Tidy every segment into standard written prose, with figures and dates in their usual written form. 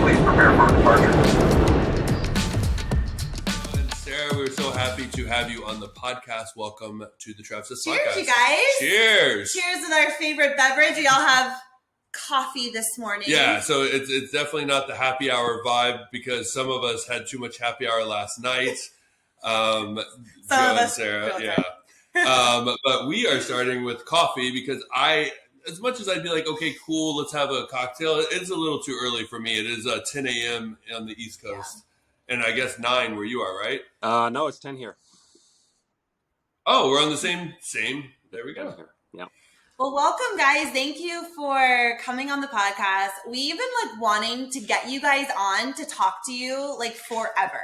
Please prepare for departure. And Sarah, we're so happy to have you on the podcast. Welcome to the Travsessed podcast. Cheers, you guys. Cheers. Cheers with our favorite beverage. We all have coffee this morning. Yeah, so it's definitely not the happy hour vibe because some of us had too much happy hour last night. Joe and Sarah, yeah. But we are starting with coffee because as much as I'd be like, okay, cool, let's have a cocktail, it's a little too early for me. It is 10 a.m. on the East Coast. Yeah. And I guess 9 where you are, right? No, it's 10 here. Oh, we're on the same. There we go. Yeah. Well, welcome, guys. Thank you for coming on the podcast. We've been wanting to get you guys on to talk to you forever.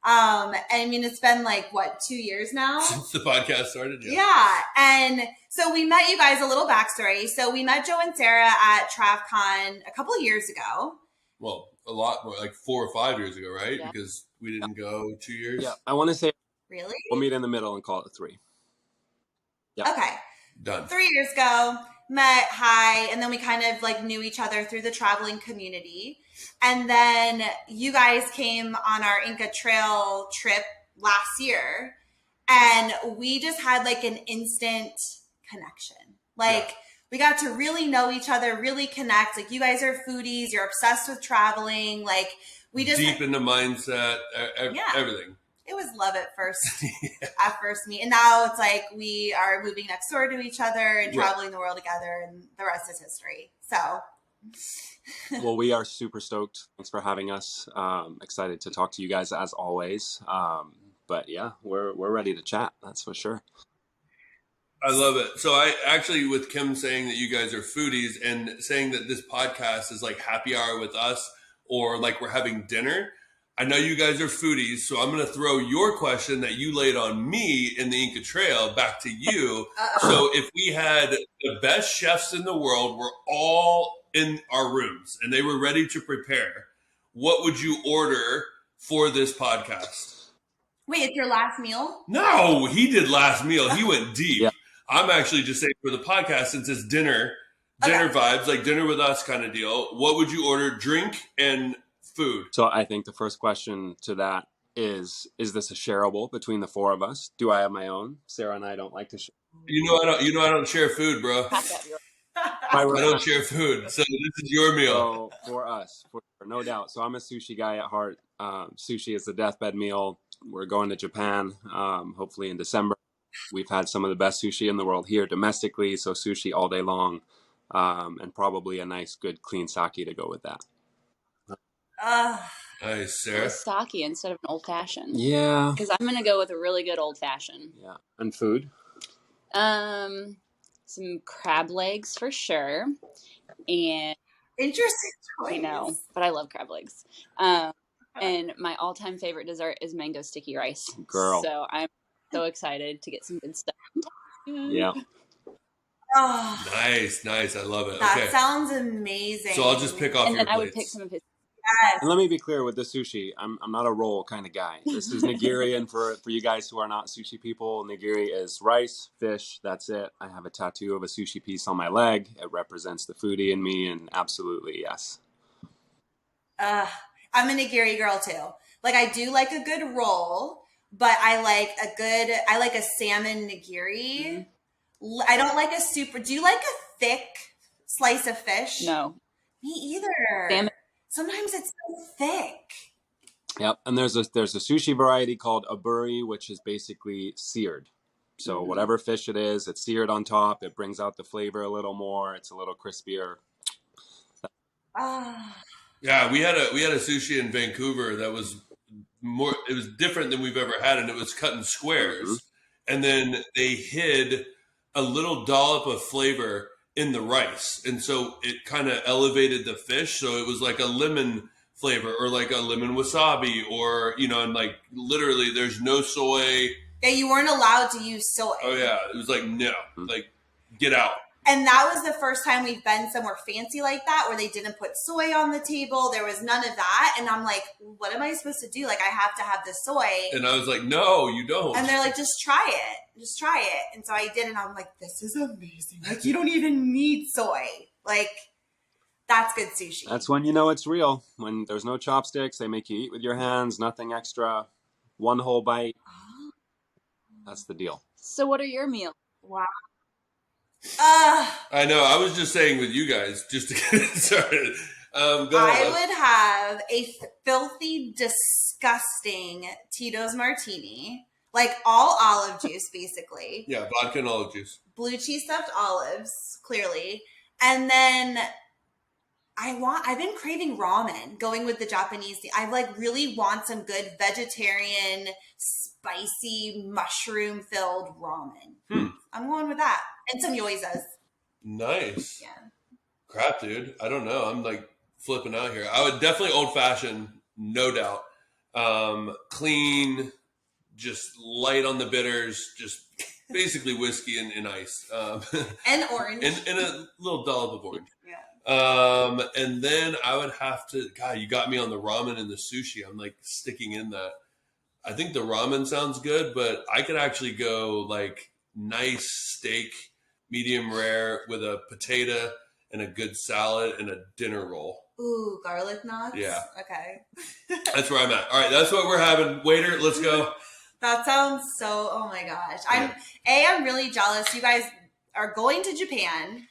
I mean, it's been 2 years now? Since the podcast started, Yeah. And so we met you guys, a little backstory. So we met Joe and Sara at TravCon a couple of years ago. Well, a lot more, 4 or 5 years ago, right? Yeah. Because we didn't go 2 years. Yeah, I want to say Really? we'll meet in the middle and call it 3. Yeah. Okay. Done. 3 years ago, met, hi, and then we kind of knew each other through the traveling community. And then you guys came on our Inca Trail trip last year, and we just had an instant connection. We got to really know each other, really connect. You guys are foodies, you're obsessed with traveling. We just deep into mindset, everything. It was love at first, at first meet. And now it's we are moving next door to each other and traveling the world together, and the rest is history. So. Well, we are super stoked. Thanks for having us. Excited to talk to you guys as always. But yeah, we're ready to chat. That's for sure. I love it. So I actually, with Kim saying that you guys are foodies and saying that this podcast is happy hour with us, or we're having dinner, I know you guys are foodies, so I'm going to throw your question that you laid on me in the Inca Trail back to you. So if we had the best chefs in the world, we're all in our rooms and they were ready to prepare, what would you order for this podcast? Wait, it's your last meal? No, he did last meal. He went deep. Yeah. I'm actually just saying for the podcast, since it's dinner vibes, dinner with us kind of deal. What would you order? Drink and food. So I think the first question to that is this a shareable between the 4 of us? Do I have my own? Sarah and I don't like to share. I don't share food, bro. I don't share food. So this is your meal. So for us, for no doubt. So I'm a sushi guy at heart. Sushi is the deathbed meal. We're going to Japan, hopefully in December. We've had some of the best sushi in the world here domestically. So sushi all day long, and probably a nice, good, clean sake to go with that. Nice, Sarah. Sake instead of an old fashioned. Yeah. Because I'm gonna go with a really good old fashioned. Yeah. And food? Some crab legs for sure. And interesting choice. I know, but I love crab legs. And my all-time favorite dessert is mango sticky rice. Girl. So I'm so excited to get some good stuff. Yeah. Oh, Nice. I love it. that Okay. sounds amazing. So I'll just pick off And your then I would plates. pick some of his. Yes. And let me be clear with the sushi. I'm not a roll kind of guy. This is nigiri, and for you guys who are not sushi people, nigiri is rice, fish. That's it. I have a tattoo of a sushi piece on my leg. It represents the foodie in me, and absolutely yes. I'm a nigiri girl too. I do like a good roll, but I like a salmon nigiri. Mm-hmm. I don't like a super. Do you like a thick slice of fish? No. Me either. Salmon. Sometimes it's so thick. Yep. And there's a sushi variety called aburi, which is basically seared. So whatever fish it is, it's seared on top. It brings out the flavor a little more. It's a little crispier. Yeah, we had a sushi in Vancouver that was more. It was different than we've ever had, and it was cut in squares. And then they hid a little dollop of flavor in the rice, and so it kind of elevated the fish. So it was like a lemon flavor, or like a lemon wasabi, or and literally, there's no soy. Yeah, you weren't allowed to use soy. Oh yeah, it was no, get out. And that was the first time we've been somewhere fancy like that, where they didn't put soy on the table. There was none of that. And I'm like, what am I supposed to do? I have to have the soy. And I was like, no, you don't. And they're like, just try it. Just try it. And so I did. And I'm like, this is amazing. You don't even need soy. That's good sushi. That's when you know it's real. When there's no chopsticks, they make you eat with your hands, nothing extra, one whole bite. Oh. That's the deal. So what are your meals? Wow. I know. I was just saying with you guys, just to get it started. Go ahead. I would have a filthy, disgusting Tito's martini, like all olive juice, basically. Yeah, vodka and olive juice. Blue cheese stuffed olives, clearly. And then I've been craving ramen, going with the Japanese. I like really want some good vegetarian, spicy, mushroom filled ramen. I'm going with that. And some yoizas. Nice. Yeah. Crap, dude. I don't know. I'm like flipping out here. I would definitely old fashioned, no doubt. Clean, just light on the bitters, just basically whiskey and ice. And orange. And a little dollop of orange. Yeah. And then I would have to, God, you got me on the ramen and the sushi. I'm like sticking in that. I think the ramen sounds good, but I could actually go like nice steak, medium rare with a potato and a good salad and a dinner roll. Ooh, garlic knots? Yeah. Okay. That's where I'm at. All right, that's what we're having. Waiter, let's go. That sounds so, oh my gosh. I'm really jealous. You guys are going to Japan.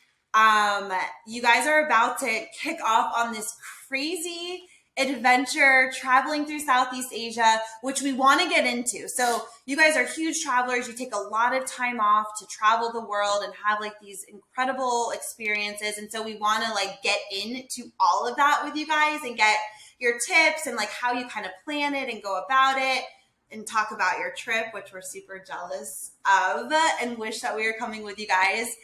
You guys are about to kick off on this crazy adventure traveling through Southeast Asia, which we want to get into. So you guys are huge travelers. You take a lot of time off to travel the world and have like these incredible experiences. And so we want to like get into all of that with you guys and get your tips and like how you kind of plan it and go about it and talk about your trip, which we're super jealous of and wish that we were coming with you guys.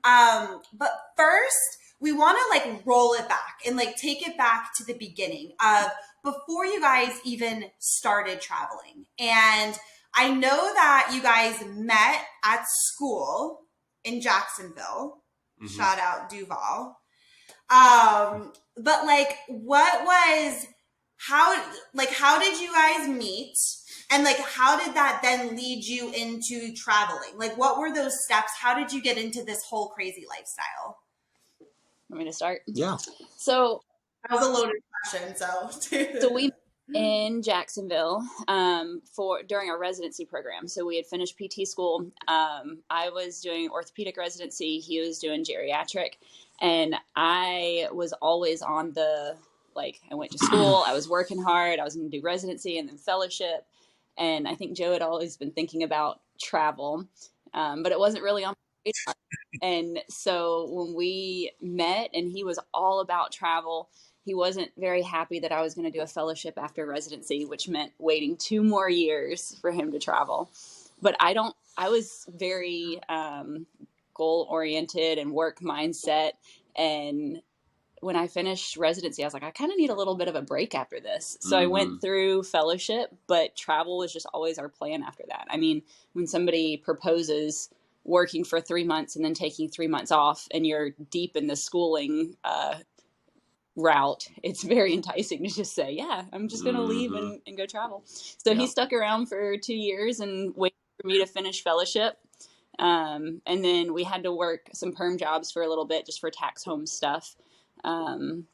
But first, we want to like roll it back and like take it back to the beginning of before you guys even started traveling. And I know that you guys met at school in Jacksonville. Mm-hmm. Shout out Duval. But like, how did you guys meet? And like, how did that then lead you into traveling? Like, what were those steps? How did you get into this whole crazy lifestyle? Want me to start? Yeah. So that was a loaded question. So we in Jacksonville during our residency program. So we had finished PT school. I was doing orthopedic residency. He was doing geriatric, and I was always on the I went to school. I was working hard. I was going to do residency and then fellowship. And I think Joe had always been thinking about travel, but it wasn't really on my radar. And so when we met and he was all about travel, he wasn't very happy that I was going to do a fellowship after residency, which meant waiting 2 more years for him to travel. But I was very goal oriented and work mindset. And when I finished residency, I was like, I kind of need a little bit of a break after this. So I went through fellowship, but travel was just always our plan after that. I mean, when somebody proposes working for 3 months and then taking 3 months off and you're deep in the schooling route, it's very enticing to just say, yeah, I'm just going to leave and go travel. So he stuck around for 2 years and waited for me to finish fellowship. And then we had to work some perm jobs for a little bit just for tax home stuff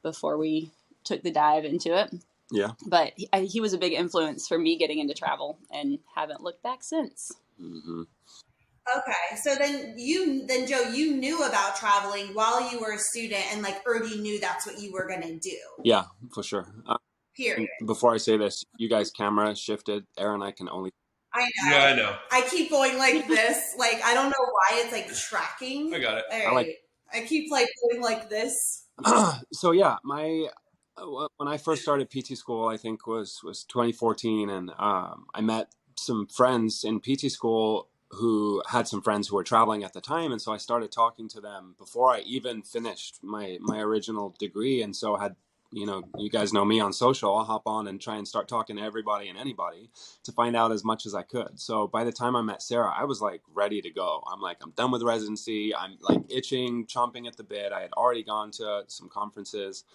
before we took the dive into it. Yeah. But he was a big influence for me getting into travel and haven't looked back since. Mm-hmm. Okay. So then Joe, you knew about traveling while you were a student and like already knew that's what you were going to do. Yeah, for sure. Period. Before I say this, you guys' camera shifted. Aaron, I can only... I know. Yeah, I know. I keep going like this. Like, I don't know why it's like tracking. I got it. All right. I keep like going like this. So yeah, when I first started PT school, I think was 2014, and I met some friends in PT school who had some friends who were traveling at the time, and so I started talking to them before I even finished my original degree, and so had, you guys know me on social, I'll hop on and try and start talking to everybody and anybody to find out as much as I could. So by the time I met Sarah, I was like ready to go. I'm done with residency. I'm like itching, chomping at the bit. I had already gone to some conferences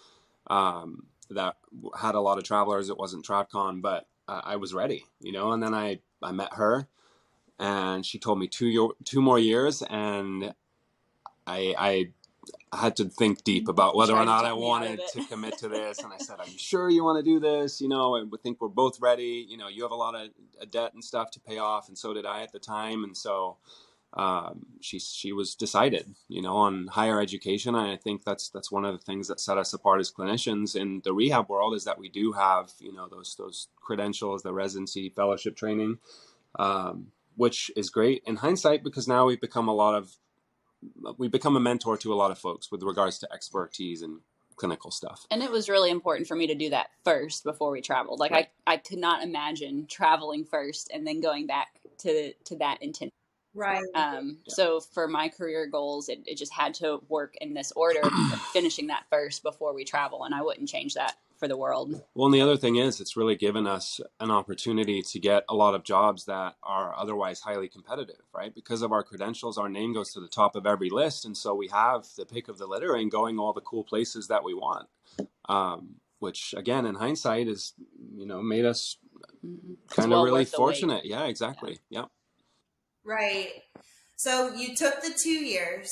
that had a lot of travelers. It wasn't TravCon, but I was ready, and then I met her and she told me 2 more years, and I I had to think deep about whether or not I Tried to talk me out of wanted it. to commit to this. And I said, are you sure you want to do this? You know, I think we're both ready. You know, you have a lot of debt and stuff to pay off. And so did I at the time. And so she was decided, you know, on higher education. And I think that's one of the things that set us apart as clinicians in the rehab world, is that we do have, you know, those credentials, the residency, fellowship training, which is great in hindsight, because now we've become a mentor to a lot of folks with regards to expertise and clinical stuff. And it was really important for me to do that first before we traveled. Like, Right. I could not imagine traveling first and then going back to that intent. Right. So for my career goals, it just had to work in this order, finishing that first before we travel. And I wouldn't change that for the world. Well, and the other thing is, it's really given us an opportunity to get a lot of jobs that are otherwise highly competitive, right? Because of our credentials, our name goes to the top of every list. And so we have the pick of the litter and going all the cool places that we want, which again, in hindsight is, you know, made us kind of really fortunate. Yeah, exactly. Yeah. Right. So you took the 2 years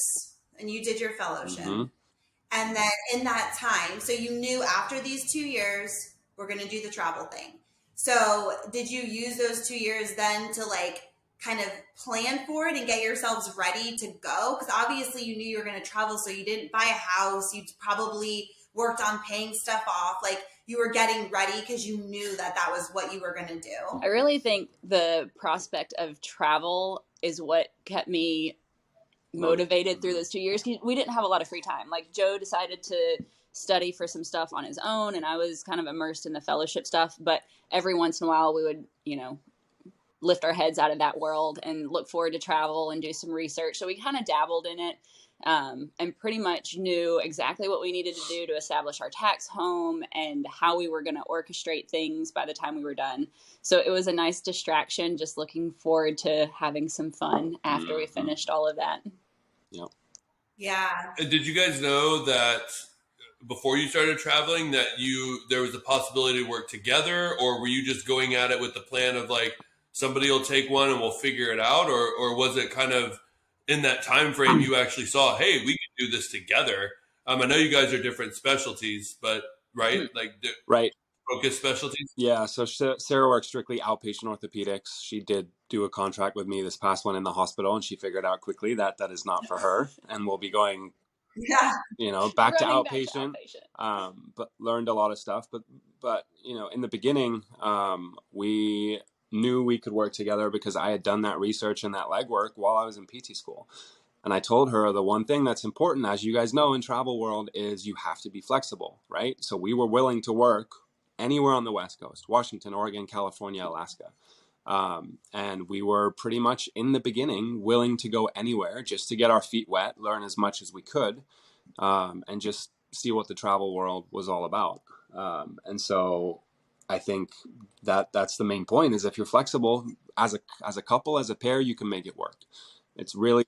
and you did your fellowship. Mm-hmm. And then in that time, so you knew after these 2 years, we're going to do the travel thing. So did you use those 2 years then to like kind of plan for it and get yourselves ready to go? Because obviously you knew you were going to travel, so you didn't buy a house. You probably worked on paying stuff off. Like, you were getting ready because you knew that that was what you were going to do. I really think the prospect of travel is what kept me motivated through those 2 years. We didn't have a lot of free time. Like, Joe decided to study for some stuff on his own, and I was kind of immersed in the fellowship stuff. But every once in a while we would, you know, lift our heads out of that world and look forward to travel and do some research. So we kind of dabbled in it, and pretty much knew exactly what we needed to do to establish our tax home and how we were going to orchestrate things by the time we were done. So it was a nice distraction, just looking forward to having some fun after we finished all of that. Yeah. Yeah. And did you guys know that before you started traveling that there was a possibility to work together, or were you just going at it with the plan of like, somebody will take one and we'll figure it out? Or was it kind of in that time frame you actually saw, hey, we can do this together? I know you guys are different specialties, but right? Like Right. focus specialties? Yeah. So Sarah works strictly outpatient orthopedics. She did do a contract with me this past one in the hospital, and she figured out quickly that that is not for her, and we'll be going, Yeah. you know, back to Running outpatient. back to outpatient. But learned a lot of stuff. But you know, in the beginning, we knew we could work together because I had done that research and that legwork while I was in PT school. And I told her the one thing that's important, as you guys know, in travel world, is you have to be flexible, right? So we were willing to work anywhere on the West Coast, Washington, Oregon, California, Alaska. And we were pretty much in the beginning willing to go anywhere just to get our feet wet, learn as much as we could, and just see what the travel world was all about. And so I think that that's the main point, is if you're flexible as a couple, as a pair, you can make it work. It's really,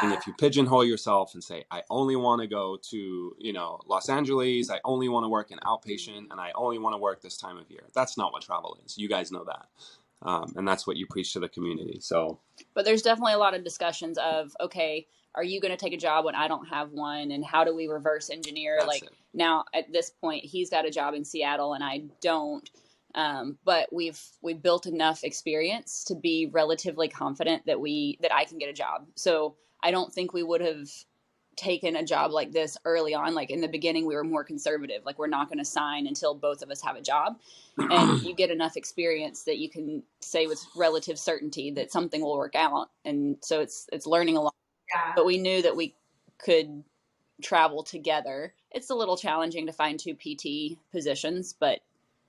and if you pigeonhole yourself and say, I only want to go to, you know, Los Angeles, I only want to work in outpatient, and I only want to work this time of year. That's not what travel is. You guys know that. And that's what you preach to the community. So, but there's definitely a lot of discussions of, okay, are you going to take a job when I don't have one? And how do we reverse engineer? That's like it. Now at this point, he's got a job in Seattle and I don't. But we've built enough experience to be relatively confident that I can get a job. So I don't think we would have taken a job like this early on. Like in the beginning, we were more conservative. Like, we're not going to sign until both of us have a job. And you get enough experience that you can say with relative certainty that something will work out. And so it's learning a lot. Yeah. But we knew that we could travel together. It's a little challenging to find 2 PT positions, but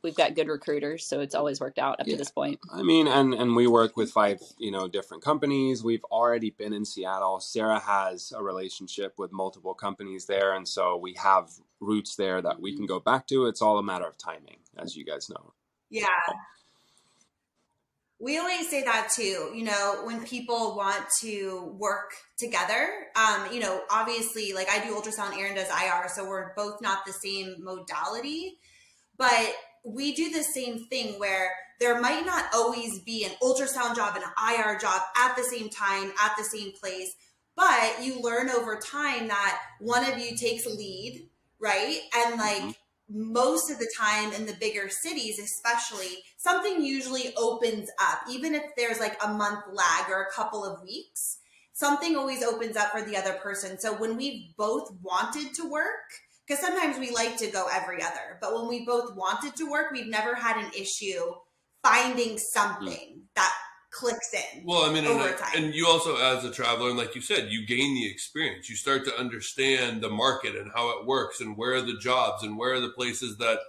we've got good recruiters, so it's always worked out up to this point. I mean, and we work with 5, you know, different companies. We've already been in Seattle. Sarah has a relationship with multiple companies there, and so we have roots there that we can go back to. It's all a matter of timing, as you guys know. Yeah. We always say that too, you know, when people want to work together, you know, obviously, like, I do ultrasound, Aaron does IR, so we're both not the same modality, but we do the same thing where there might not always be an ultrasound job and an IR job at the same time, at the same place, But you learn over time that one of you takes lead, right? And like most of the time in the bigger cities, especially, something usually opens up, even if there's like a month lag or a couple of weeks, something always opens up for the other person. So when we both wanted to work, because sometimes we like to go every other, but when we both wanted to work, we've never had an issue finding something that clicks in. Well, I mean, over time. and you also, as a traveler, and like you said, you gain the experience. You start to understand the market and how it works, and where are the jobs, and where are the places that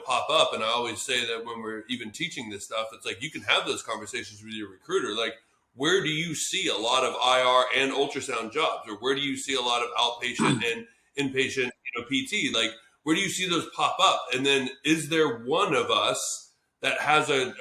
pop up. And I always say that when we're even teaching this stuff, it's like you can have those conversations with your recruiter. Like, where do you see a lot of IR and ultrasound jobs, or where do you see a lot of outpatient and inpatient, PT? Like, where do you see those pop up? And then, is there one of us that has a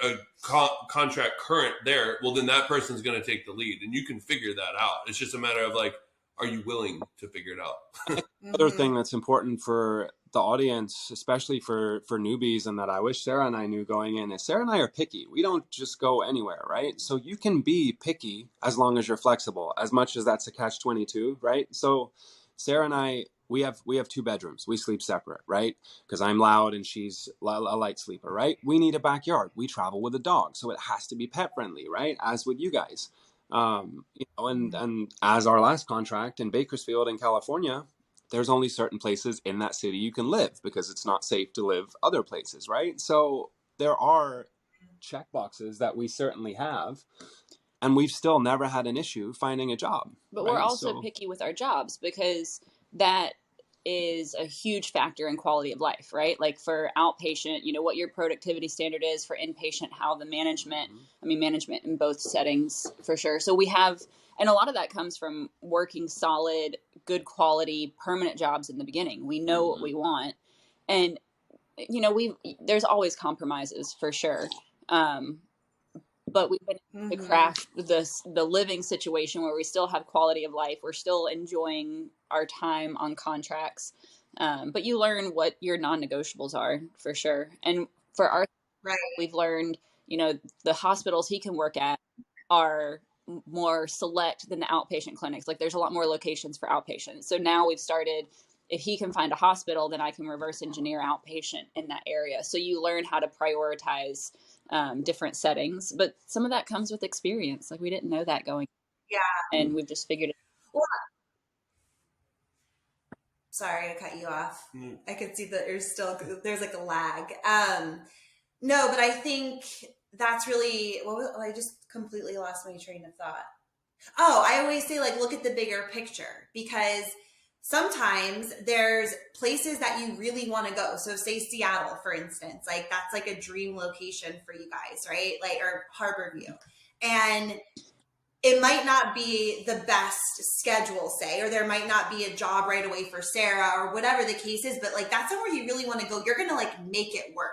contract current there? Well, then that person's going to take the lead, and you can figure that out. It's just a matter of like, are you willing to figure it out? Other thing that's important for the audience, especially for newbies, and that I wish Sarah and I knew going in, is Sarah and I are picky. We don't just go anywhere, right? So you can be picky as long as you're flexible, as much as that's a catch-22, right? So Sarah and I, we have 2 bedrooms. We sleep separate, right? Because I'm loud and she's a light sleeper, right? We need a backyard. We travel with a dog, so it has to be pet friendly, right? As with you guys. And as our last contract in Bakersfield in California, there's only certain places in that city you can live because it's not safe to live other places, right? So there are check boxes that we certainly have, and we've still never had an issue finding a job. But right? we're also picky with our jobs because that is a huge factor in quality of life, right? Like for outpatient, what your productivity standard is. For inpatient, how the management, management in both settings for sure. So we have, and a lot of that comes from working solid, good quality, permanent jobs in the beginning. We know what we want. And, there's always compromises for sure. But we've been able to craft the living situation where we still have quality of life. We're still enjoying our time on contracts. But you learn what your non-negotiables are for sure. And for our, we've learned, the hospitals he can work at are more select than the outpatient clinics. Like there's a lot more locations for outpatients. So now we've started, if he can find a hospital, then I can reverse engineer outpatient in that area. So you learn how to prioritize different settings, but some of that comes with experience. Like we didn't know that going. Yeah. And we've just figured it out. Well, sorry, I cut you off. I could see that there's like a lag. No, but I think that's really, I just completely lost my train of thought. Oh, I always say like, look at the bigger picture, because sometimes there's places that you really want to go. So say Seattle, for instance, like that's like a dream location for you guys, right? Like, or Harborview. And it might not be the best schedule, say, or there might not be a job right away for Sarah or whatever the case is, but like that's somewhere you really want to go. You're going to like make it work,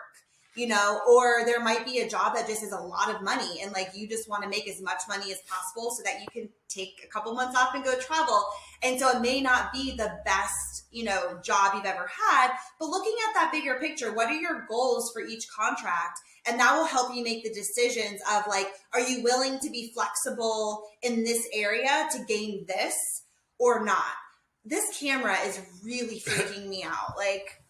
or there might be a job that just is a lot of money and like you just want to make as much money as possible so that you can take a couple months off and go travel. And so it may not be the best, job you've ever had, but looking at that bigger picture, what are your goals for each contract? And that will help you make the decisions of like, are you willing to be flexible in this area to gain this or not? This camera is really freaking me out. Like,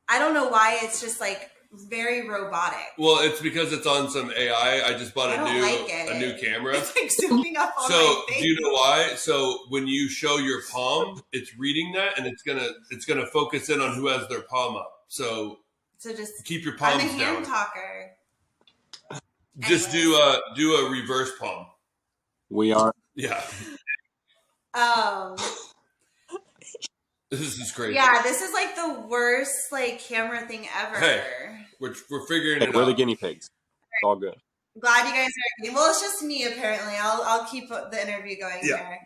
I don't know why it's just like very robotic. Well, it's because it's on some AI. I just bought a new camera. It's like zooming up on so my face. Do you know why? So when you show your palm, it's reading that, and it's gonna focus in on who has their palm up. So just keep your palms down. I'm a hand talker. Just do a reverse palm. We are. Yeah. This is crazy. Yeah, this is like the worst like camera thing ever. Hey, we're figuring it out. We're the guinea pigs. It's all good. Glad you guys are. Well, it's just me apparently. I'll keep the interview going here.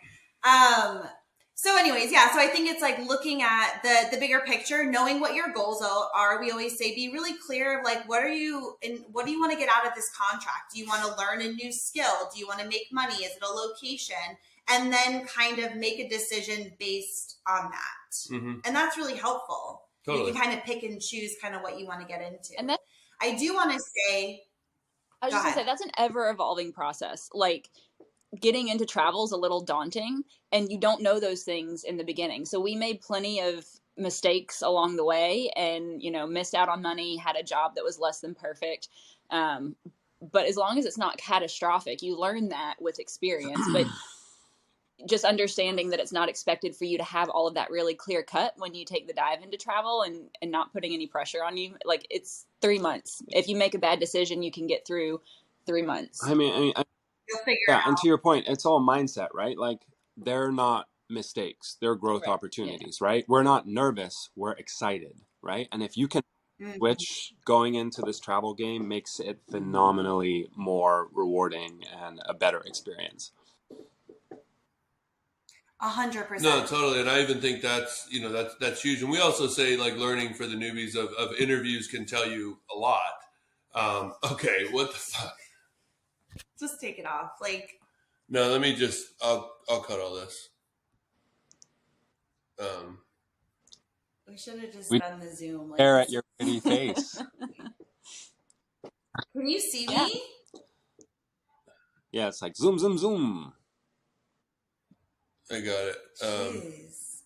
So anyways, yeah. So I think it's like looking at the bigger picture, knowing what your goals are. We always say be really clear of like what do you want to get out of this contract? Do you want to learn a new skill? Do you want to make money? Is it a location? And then kind of make a decision based on that. And that's really helpful. Totally. You can kind of pick and choose kind of what you want to get into. And then I do want to say, I was just going to say, that's an ever evolving process. Like getting into travel is a little daunting, and you don't know those things in the beginning. So we made plenty of mistakes along the way, and, you know, missed out on money, had a job that was less than perfect. But as long as it's not catastrophic, you learn that with experience. But just understanding that it's not expected for you to have all of that really clear cut when you take the dive into travel, and not putting any pressure on you. Like, it's 3 months. If you make a bad decision, you can get through 3 months. I mean, You'll figure yeah, it and out. to your point, it's all mindset, right? Like, they're not mistakes, they're growth Right. opportunities, right? We're not nervous, we're excited, right? And if you can switch going into this travel game, makes it phenomenally more rewarding and a better experience. 100%. No, totally. And I even think that's, you know, that's huge. And we also say, like, learning for the newbies of interviews can tell you a lot. Okay, what the fuck? Just take it off. Like, No, let me just, I'll cut all this. we should have just We done the Zoom. Like, stare at your pretty face. can you see Yeah. me? Yeah, it's like zoom, zoom, zoom. I got it. Jeez.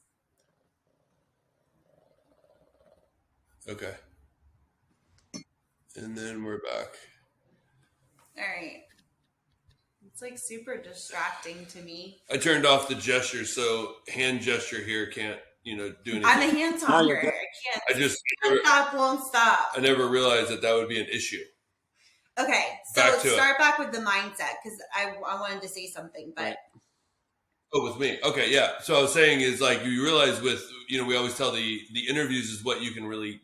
Okay. And then we're back. All right. It's like super distracting to me. I turned off the gesture, so hand gesture here can't, you know, do anything. I'm a hand talker. you're good. I can't. I just, Stop won't stop. I never realized that would be an issue. Okay, so Back to start back with the mindset, because I wanted to say something, but Oh, with me. Okay, yeah. So I was saying is, like, you realize with, you know, we always tell the interviews is what you can really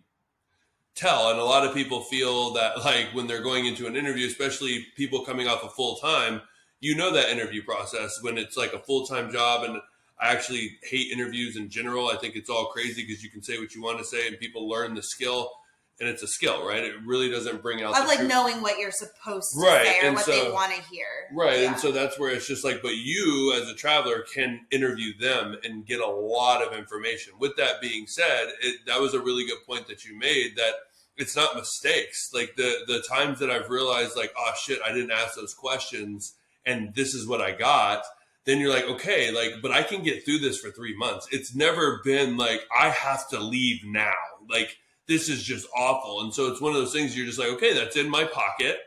tell. And a lot of people feel that, like, when they're going into an interview, especially people coming off a full time, you know, that interview process when it's like a full-time job. And I actually hate interviews in general. I think it's all crazy because you can say what you want to say and people learn the skill, and it's a skill, right? It really doesn't bring out of the like truth. knowing what you're supposed to Right, say or and what so- they want to hear. Right. Yeah. And so that's where it's just like, but you as a traveler can interview them and get a lot of information. With that being said, that was a really good point that you made, that it's not mistakes. Like, the times that I've realized, like, oh shit, I didn't ask those questions and this is what I got. Then you're like, okay, like, but I can get through this for 3 months. It's never been like, I have to leave now. Like, this is just awful. And so it's one of those things you're just like, okay, that's in my pocket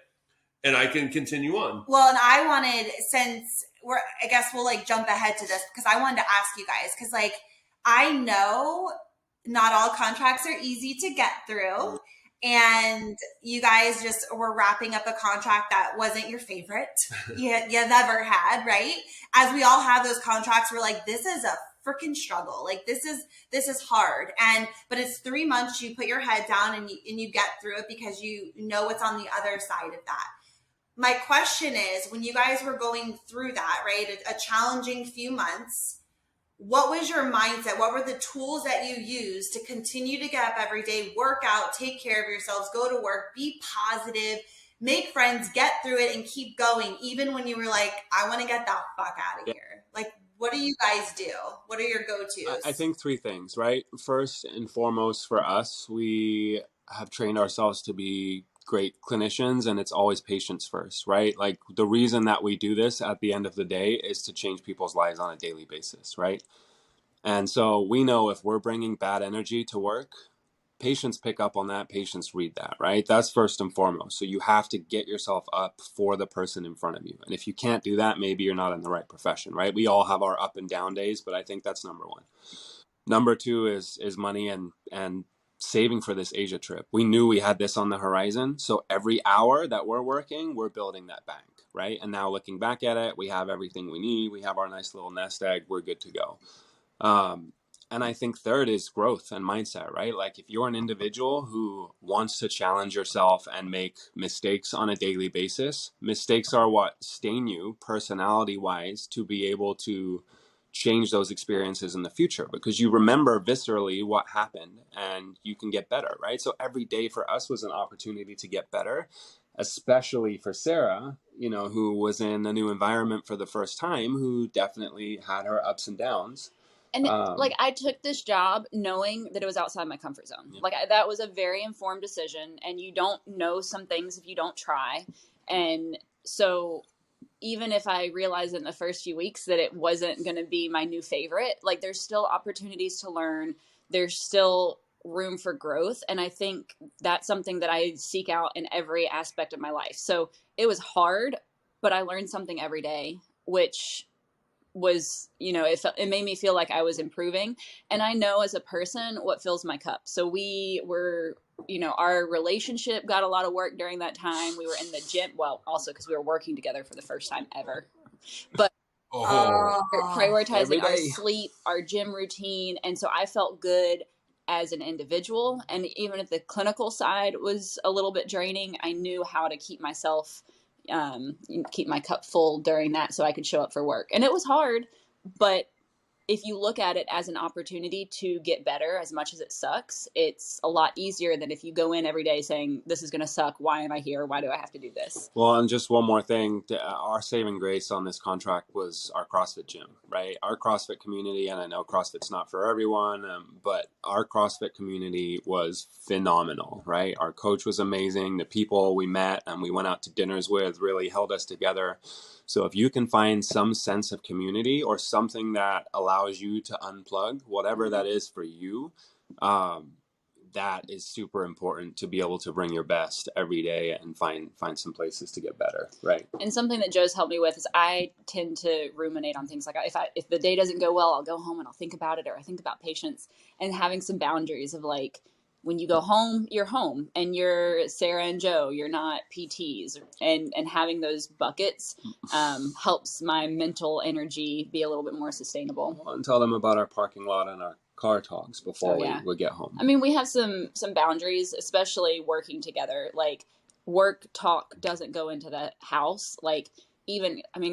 and I can continue on. Well, and I wanted, since I guess we'll like jump ahead to this, because I wanted to ask you guys, because like, I know not all contracts are easy to get through. And you guys just were wrapping up a contract that wasn't your favorite you've ever had, right? As we all have those contracts, we're like, this is a freaking struggle. Like, this is hard. But it's 3 months, you put your head down and you get through it because you know what's on the other side of that. My question is, when you guys were going through that, right, a challenging few months, what was your mindset? What were the tools that you used to continue to get up every day, work out, take care of yourselves, go to work, be positive, make friends, get through it, and keep going, even when you were like, I want to get the fuck out of here? Like, what do you guys do? What are your go-tos? I think 3 things, right? First and foremost, for us, we have trained ourselves to be great clinicians, and it's always patients first, right? Like, the reason that we do this at the end of the day is to change people's lives on a daily basis, right? And so we know if we're bringing bad energy to work, patients pick up on that, patients read that, right? That's first and foremost. So you have to get yourself up for the person in front of you. And if you can't do that, maybe you're not in the right profession, right? We all have our up and down days, but I think that's number 1. Number 2 is money and saving for this Asia trip. We knew we had this on the horizon. So every hour that we're working, we're building that bank, right? And now looking back at it, we have everything we need. We have our nice little nest egg. We're good to go. And I think third is growth and mindset, right? Like, if you're an individual who wants to challenge yourself and make mistakes on a daily basis, mistakes are what stain you personality wise to be able to change those experiences in the future, because you remember viscerally what happened and you can get better, right? So every day for us was an opportunity to get better, especially for Sarah, you know, who was in a new environment for the first time, who definitely had her ups and downs. And like, I took this job knowing that it was outside my comfort zone. Yeah. Like, that was a very informed decision, and you don't know some things if you don't try. And so even if I realized in the first few weeks that it wasn't going to be my new favorite, like there's still opportunities to learn. There's still room for growth. And I think that's something that I seek out in every aspect of my life. So it was hard, but I learned something every day, which was, it made me feel like I was improving. And I know as a person what fills my cup. So we were, our relationship got a lot of work during that time. We were in the gym. Well, also because we were working together for the first time ever. But prioritizing our sleep, our gym routine. And so I felt good as an individual. And even if the clinical side was a little bit draining, I knew how to keep myself, keep my cup full during that so I could show up for work. And it was hard, but if you look at it as an opportunity to get better, as much as it sucks, it's a lot easier than if you go in every day saying, this is going to suck. Why am I here? Why do I have to do this? Well, and just one more thing, our saving grace on this contract was our CrossFit gym, right? Our CrossFit community, and I know CrossFit's not for everyone, but our CrossFit community was phenomenal, right? Our coach was amazing. The people we met and we went out to dinners with really held us together. So if you can find some sense of community or something that allows you to unplug, whatever that is for you, that is super important to be able to bring your best every day and find some places to get better, right? And something that Joe's helped me with is I tend to ruminate on things. Like if the day doesn't go well, I'll go home and I'll think about it, or I think about patients, and having some boundaries of like, when you go home, you're home, and you're Sarah and Joe, you're not PTs, and having those buckets helps my mental energy be a little bit more sustainable. Well, and tell them about our parking lot and our car talks before we get home. I mean, we have some boundaries, especially working together. Like, work talk doesn't go into the house. Like, we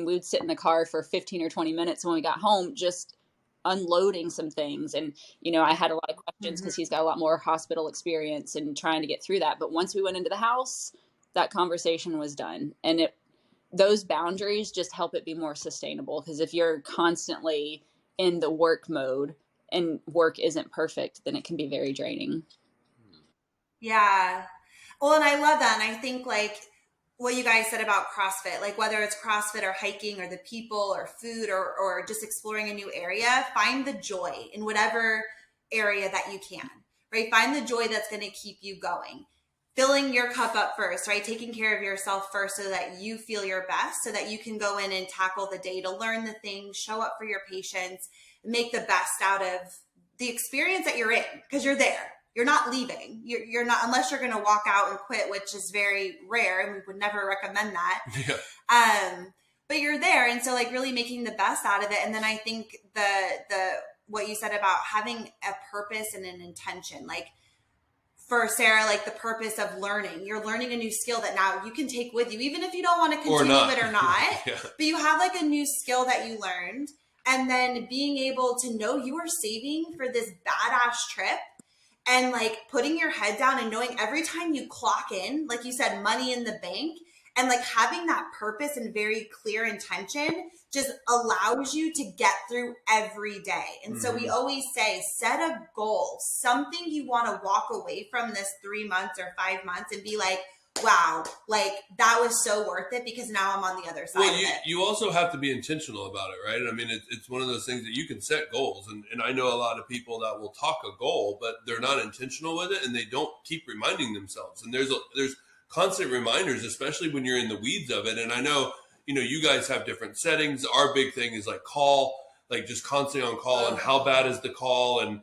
would sit in the car for 15 or 20 minutes when we got home, just unloading some things. And, I had a lot of questions because he's got a lot more hospital experience and trying to get through that. But once we went into the house, that conversation was done. And those boundaries just help it be more sustainable. Because if you're constantly in the work mode and work isn't perfect, then it can be very draining. Yeah. Well, and I love that. And I think like what you guys said about CrossFit, like whether it's CrossFit or hiking or the people or food or just exploring a new area, find the joy in whatever area that you can, right? Find the joy that's going to keep you going. Filling your cup up first, right? Taking care of yourself first so that you feel your best, so that you can go in and tackle the day to learn the things, show up for your patients, make the best out of the experience that you're in, because you're there. You're not leaving. You're not, unless you're going to walk out and quit, which is very rare, and we would never recommend that. Yeah. But you're there, and so like really making the best out of it. And then I think the what you said about having a purpose and an intention, like for Sarah, like the purpose of learning. You're learning a new skill that now you can take with you, even if you don't want to continue it or not. Yeah. But you have like a new skill that you learned, and then being able to know you are saving for this badass trip. And like putting your head down and knowing every time you clock in, like you said, money in the bank, and like having that purpose and very clear intention just allows you to get through every day. And so we always say, set a goal, something you want to walk away from this 3 months or 5 months and be like, wow, like that was so worth it because now I'm on the other side of it. You also have to be intentional about it, right? I mean, it's one of those things that you can set goals. And I know a lot of people that will talk a goal, but they're not intentional with it and they don't keep reminding themselves. And there's constant reminders, especially when you're in the weeds of it. And I know, you guys have different settings. Our big thing is like call, like just constantly on call and how bad is the call. And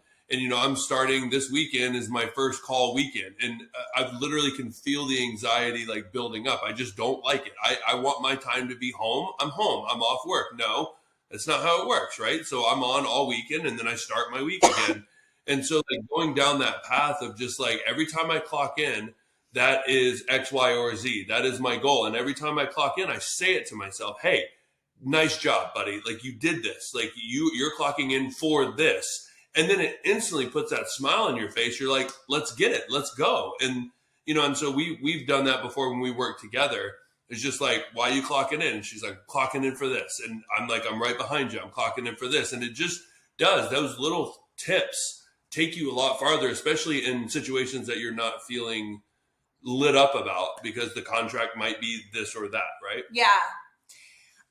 I'm starting this weekend is my first call weekend. And I literally can feel the anxiety like building up. I just don't like it. I want my time to be home. I'm home. I'm off work. No, that's not how it works, right? So I'm on all weekend and then I start my week again. And so like going down that path of just like every time I clock in, that is X, Y, or Z. That is my goal. And every time I clock in, I say it to myself, hey, nice job, buddy. Like you did this. Like you're clocking in for this. And then it instantly puts that smile on your face. You're like, let's get it. Let's go. And, and so we've done that before when we worked together. It's just like, why are you clocking in? And she's like, clocking in for this. And I'm like, I'm right behind you. I'm clocking in for this. And it just does. Those little tips take you a lot farther, especially in situations that you're not feeling lit up about because the contract might be this or that, right? Yeah.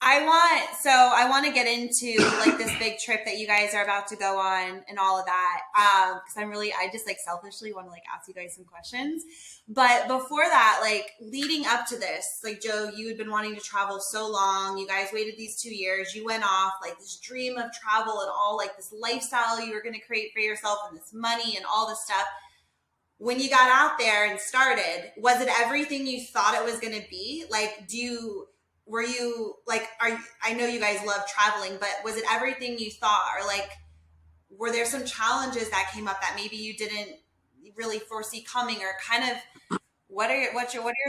I want to get into like this big trip that you guys are about to go on and all of that. Cause I just like selfishly want to like ask you guys some questions. But before that, like leading up to this, like Joe, you had been wanting to travel so long. You guys waited these 2 years. You went off like this dream of travel and all like this lifestyle you were going to create for yourself and this money and all this stuff. When you got out there and started, was it everything you thought it was going to be? Like, were you like, I know you guys love traveling, but was it everything you thought? Or like, were there some challenges that came up that maybe you didn't really foresee coming, or kind of what are your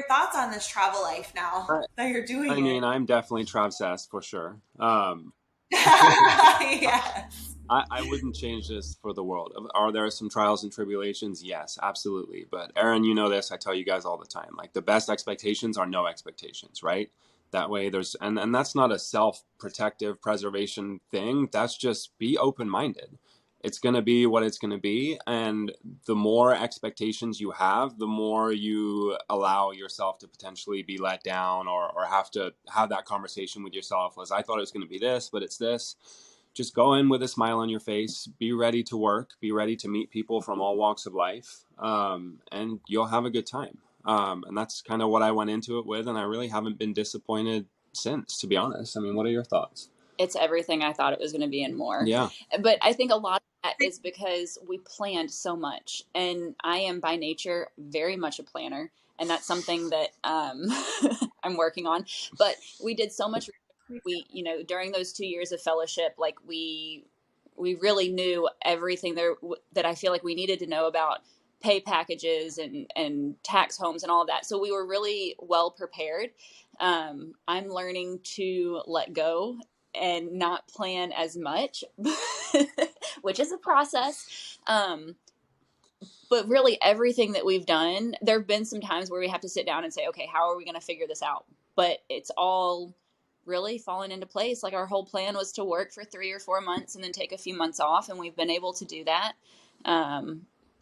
thoughts on this travel life now that you're doing I mean, I'm definitely Travsessed for sure. Yes. I wouldn't change this for the world. Are there some trials and tribulations? Yes, absolutely. But Aaron, you know this, I tell you guys all the time, like the best expectations are no expectations, right? That way and that's not a self-protective preservation thing. That's just be open-minded. It's going to be what it's going to be. And the more expectations you have, the more you allow yourself to potentially be let down or have to have that conversation with yourself as I thought it was going to be this, but it's this. Just go in with a smile on your face, be ready to work, be ready to meet people from all walks of life, and you'll have a good time. And that's kind of what I went into it with, and I really haven't been disappointed since, to be honest. I mean, what are your thoughts? It's everything I thought it was going to be and more. Yeah. But I think a lot of that is because we planned so much. And I am by nature very much a planner. And that's something that I'm working on. But we did so much. We, during those 2 years of fellowship, like we really knew everything there that I feel like we needed to know about pay packages and tax homes and all of that. So we were really well prepared. I'm learning to let go and not plan as much, which is a process. But really everything that we've done, there have been some times where we have to sit down and say, okay, how are we going to figure this out? But it's all really fallen into place. Like our whole plan was to work for 3 or 4 months and then take a few months off. And we've been able to do that.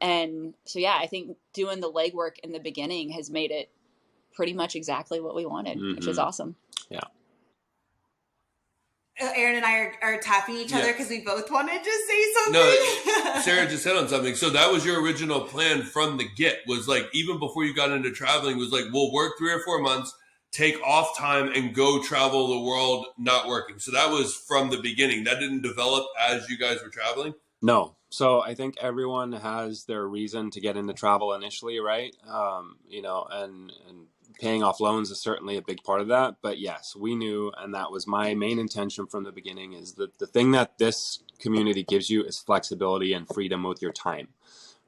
And so, yeah, I think doing the legwork in the beginning has made it pretty much exactly what we wanted, which is awesome. Yeah. Aaron and I are tapping each other because we both wanted to say something. No, Sarah just hit on something. So that was your original plan from the get, was like, even before you got into traveling, was like, we'll work 3 or 4 months, take off time and go travel the world not working. So that was from the beginning. That didn't develop as you guys were traveling? No. So I think everyone has their reason to get into travel initially, right? And paying off loans is certainly a big part of that. But yes, we knew, and that was my main intention from the beginning, is that the thing that this community gives you is flexibility and freedom with your time,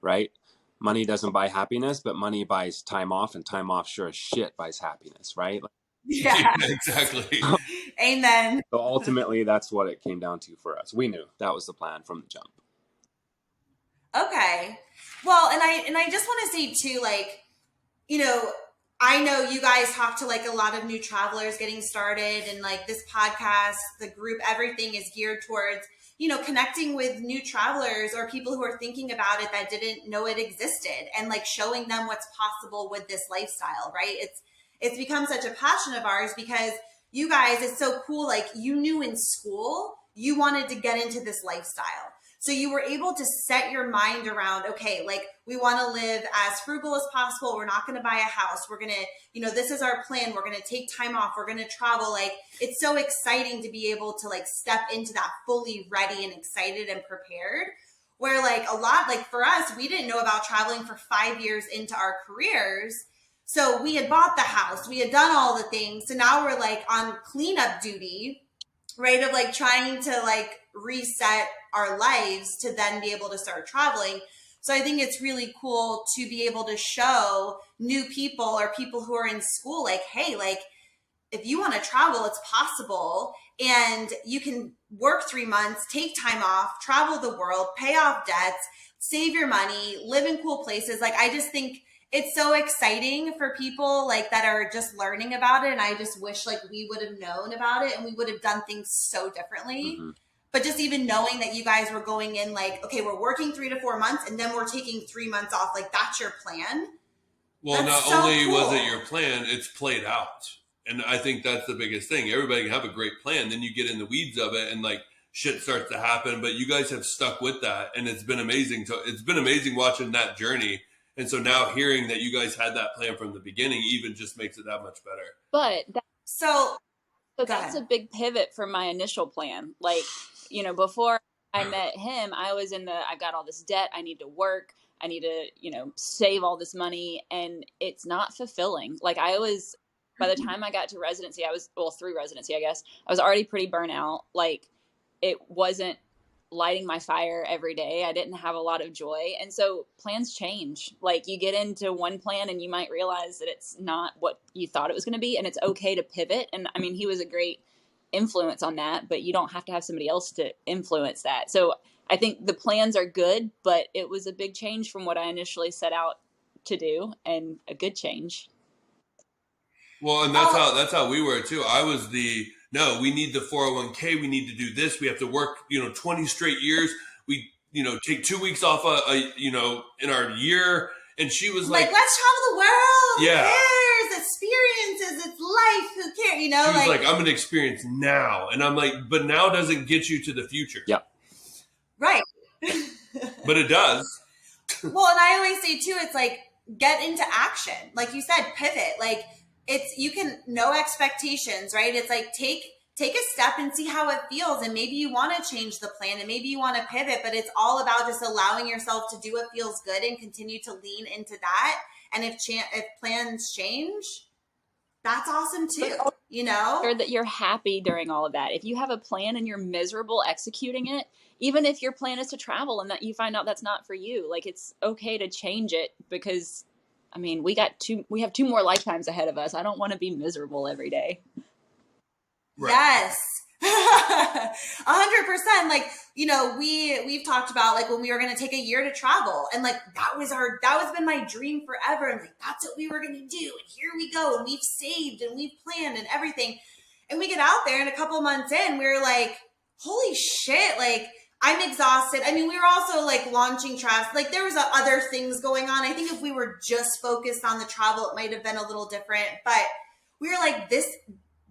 right? Money doesn't buy happiness, but money buys time off, and time off sure as shit buys happiness, right? Yeah, exactly. Amen. So ultimately, that's what it came down to for us. We knew that was the plan from the jump. Okay. Well, and I just want to say too, like, I know you guys talk to like a lot of new travelers getting started, and like this podcast, the group, everything is geared towards, connecting with new travelers or people who are thinking about it that didn't know it existed, and like showing them what's possible with this lifestyle, right? It's become such a passion of ours because you guys, it's so cool. Like you knew in school, you wanted to get into this lifestyle. So you were able to set your mind around, okay, like we want to live as frugal as possible. We're not going to buy a house. We're going to, this is our plan. We're going to take time off. We're going to travel. Like it's so exciting to be able to like step into that fully ready and excited and prepared. Where like a lot, like for us, we didn't know about traveling for 5 years into our careers. So we had bought the house. We had done all the things. So now we're like on cleanup duty, right? Of like trying to like reset our lives to then be able to start traveling. So I think it's really cool to be able to show new people or people who are in school, like, hey, like if you want to travel, it's possible. And you can work 3 months, take time off, travel the world, pay off debts, save your money, live in cool places. Like, I just think it's so exciting for people like that are just learning about it. And I just wish like we would have known about it and we would have done things so differently. Mm-hmm. But just even knowing that you guys were going in like, okay, we're working 3 to 4 months and then we're taking 3 months off. Like that's your plan. Well, that's not so only cool. was it your plan, it's played out. And I think that's the biggest thing. Everybody can have a great plan. Then you get in the weeds of it and like shit starts to happen. But you guys have stuck with that. And it's been amazing. So it's been amazing watching that journey. And so now hearing that you guys had that plan from the beginning even just makes it that much better. But So that's a big pivot from my initial plan. Like, you know, before I met him, I was I got all this debt. I need to work. I need to, you know, save all this money. And it's not fulfilling. Like by the time I got to residency, through residency, I guess, I was already pretty burnt out. Like, it wasn't lighting my fire every day. I didn't have a lot of joy. And so plans change. Like, you get into one plan and you might realize that it's not what you thought it was going to be. And it's okay to pivot. And I mean, he was a great influence on that, but you don't have to have somebody else to influence that. So I think the plans are good, but it was a big change from what I initially set out to do, and a good change. Well, and that's how we were too. I was no, we need the 401k. We need to do this. We have to work, 20 straight years. We, take 2 weeks off, in our year. And she was like, let's travel the world. Yeah. Who cares? Experiences. It's life. Who cares? She was like, I'm going to experience now. And I'm like, but now doesn't get you to the future. Yeah. Right. But it does. Well, and I always say too, it's like, get into action. Like you said, pivot. Like, no expectations, right? It's like, take a step and see how it feels. And maybe you want to change the plan and maybe you want to pivot, but it's all about just allowing yourself to do what feels good and continue to lean into that. And if plans change, that's awesome too, Sure that you're happy during all of that. If you have a plan and you're miserable executing it, even if your plan is to travel and that you find out that's not for you, like, it's okay to change it, because I mean, we have 2 more lifetimes ahead of us. I don't want to be miserable every day. Right. Yes. 100%. Like, we've talked about like when we were going to take a year to travel, and like, that was been my dream forever. And like, that's what we were going to do. And here we go. And we've saved and we've planned and everything. And we get out there and a couple months in, we're like, holy shit. Like, I'm exhausted. I mean, we were also like launching Travs. Like, there was other things going on. I think if we were just focused on the travel, it might have been a little different, but we were like, this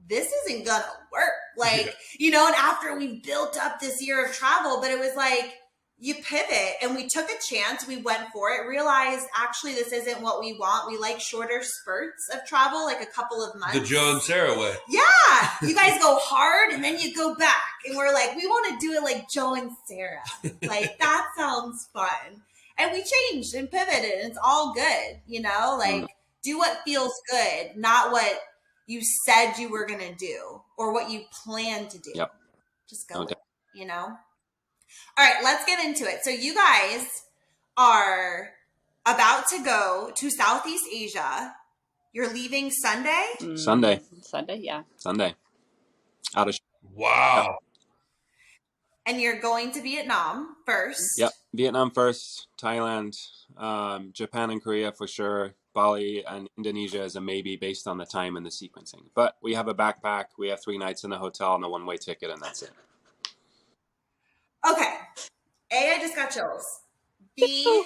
isn't gonna work. Like, and after we built up this year of travel, but it was like, you pivot, and we took a chance. We went for it, realized actually this isn't what we want. We like shorter spurts of travel, like a couple of months. The Joe and Sara way. Yeah. You guys go hard and then you go back. And we're like, we want to do it like Joe and Sara. Like, that sounds fun. And we changed and pivoted, and it's all good, like, do what feels good, not what you said you were going to do or what you plan to do. Yep. Just go with it, All right, let's get into it. So you guys are about to go to Southeast Asia. You're leaving Sunday? Sunday, yeah. Sunday. Out of Wow. And you're going to Vietnam first. Yep. Vietnam first, Thailand, Japan and Korea for sure. Bali and Indonesia is a maybe based on the time and the sequencing. But we have a backpack. We have 3 nights in the hotel and a one-way ticket, and that's it. Okay. A, I just got chills. B,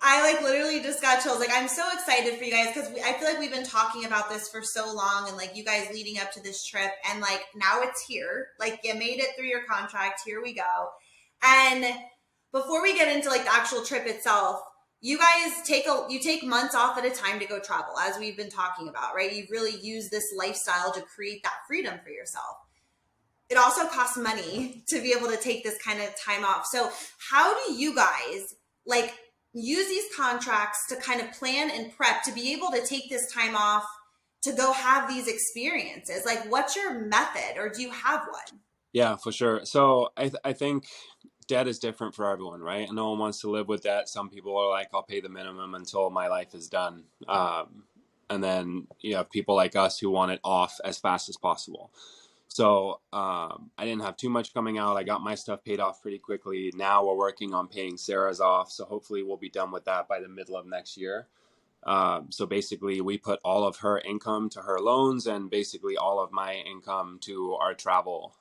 I like literally just got chills. Like, I'm so excited for you guys because I feel like we've been talking about this for so long, and like you guys leading up to this trip, and like now it's here. Like, you made it through your contract. Here we go. And before we get into like the actual trip itself, you guys take months off at a time to go travel, as we've been talking about, right? You've really used this lifestyle to create that freedom for yourself. It also costs money to be able to take this kind of time off. So how do you guys like use these contracts to kind of plan and prep to be able to take this time off to go have these experiences? Like, what's your method, or do you have one? Yeah, for sure. So I think debt is different for everyone, right? And no one wants to live with debt. Some people are like, I'll pay the minimum until my life is done. And then you have people like us who want it off as fast as possible. So I didn't have too much coming out. I got my stuff paid off pretty quickly. Now we're working on paying Sarah's off. So hopefully we'll be done with that by the middle of next year. So basically we put all of her income to her loans and basically all of my income to our travel.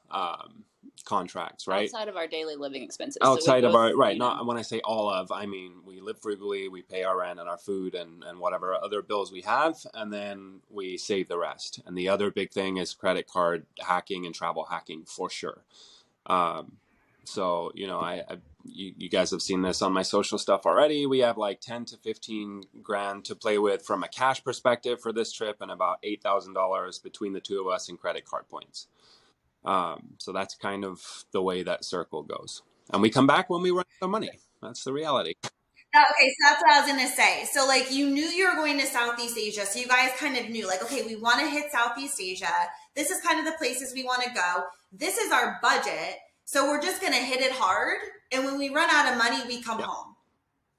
contracts, right? Outside of our daily living expenses. Outside so of both, our, right. you know, Not when I say all of, I mean, we live frugally, we pay our rent and our food and whatever other bills we have, and then we save the rest. And the other big thing is credit card hacking and travel hacking for sure. So, you know, you guys have seen this on my social stuff already. We have like 10 to 15 grand to play with from a cash perspective for this trip, and about $8,000 between the two of us in credit card points. So that's kind of the way that circle goes. And we come back when we run out of money. That's the reality. Okay, so that's what I was gonna say. So like you knew you were going to Southeast Asia, so you guys kind of knew like, okay, we want to hit Southeast Asia. This is kind of the places we want to go. This is our budget, so we're just gonna hit it hard. And when we run out of money, we come home,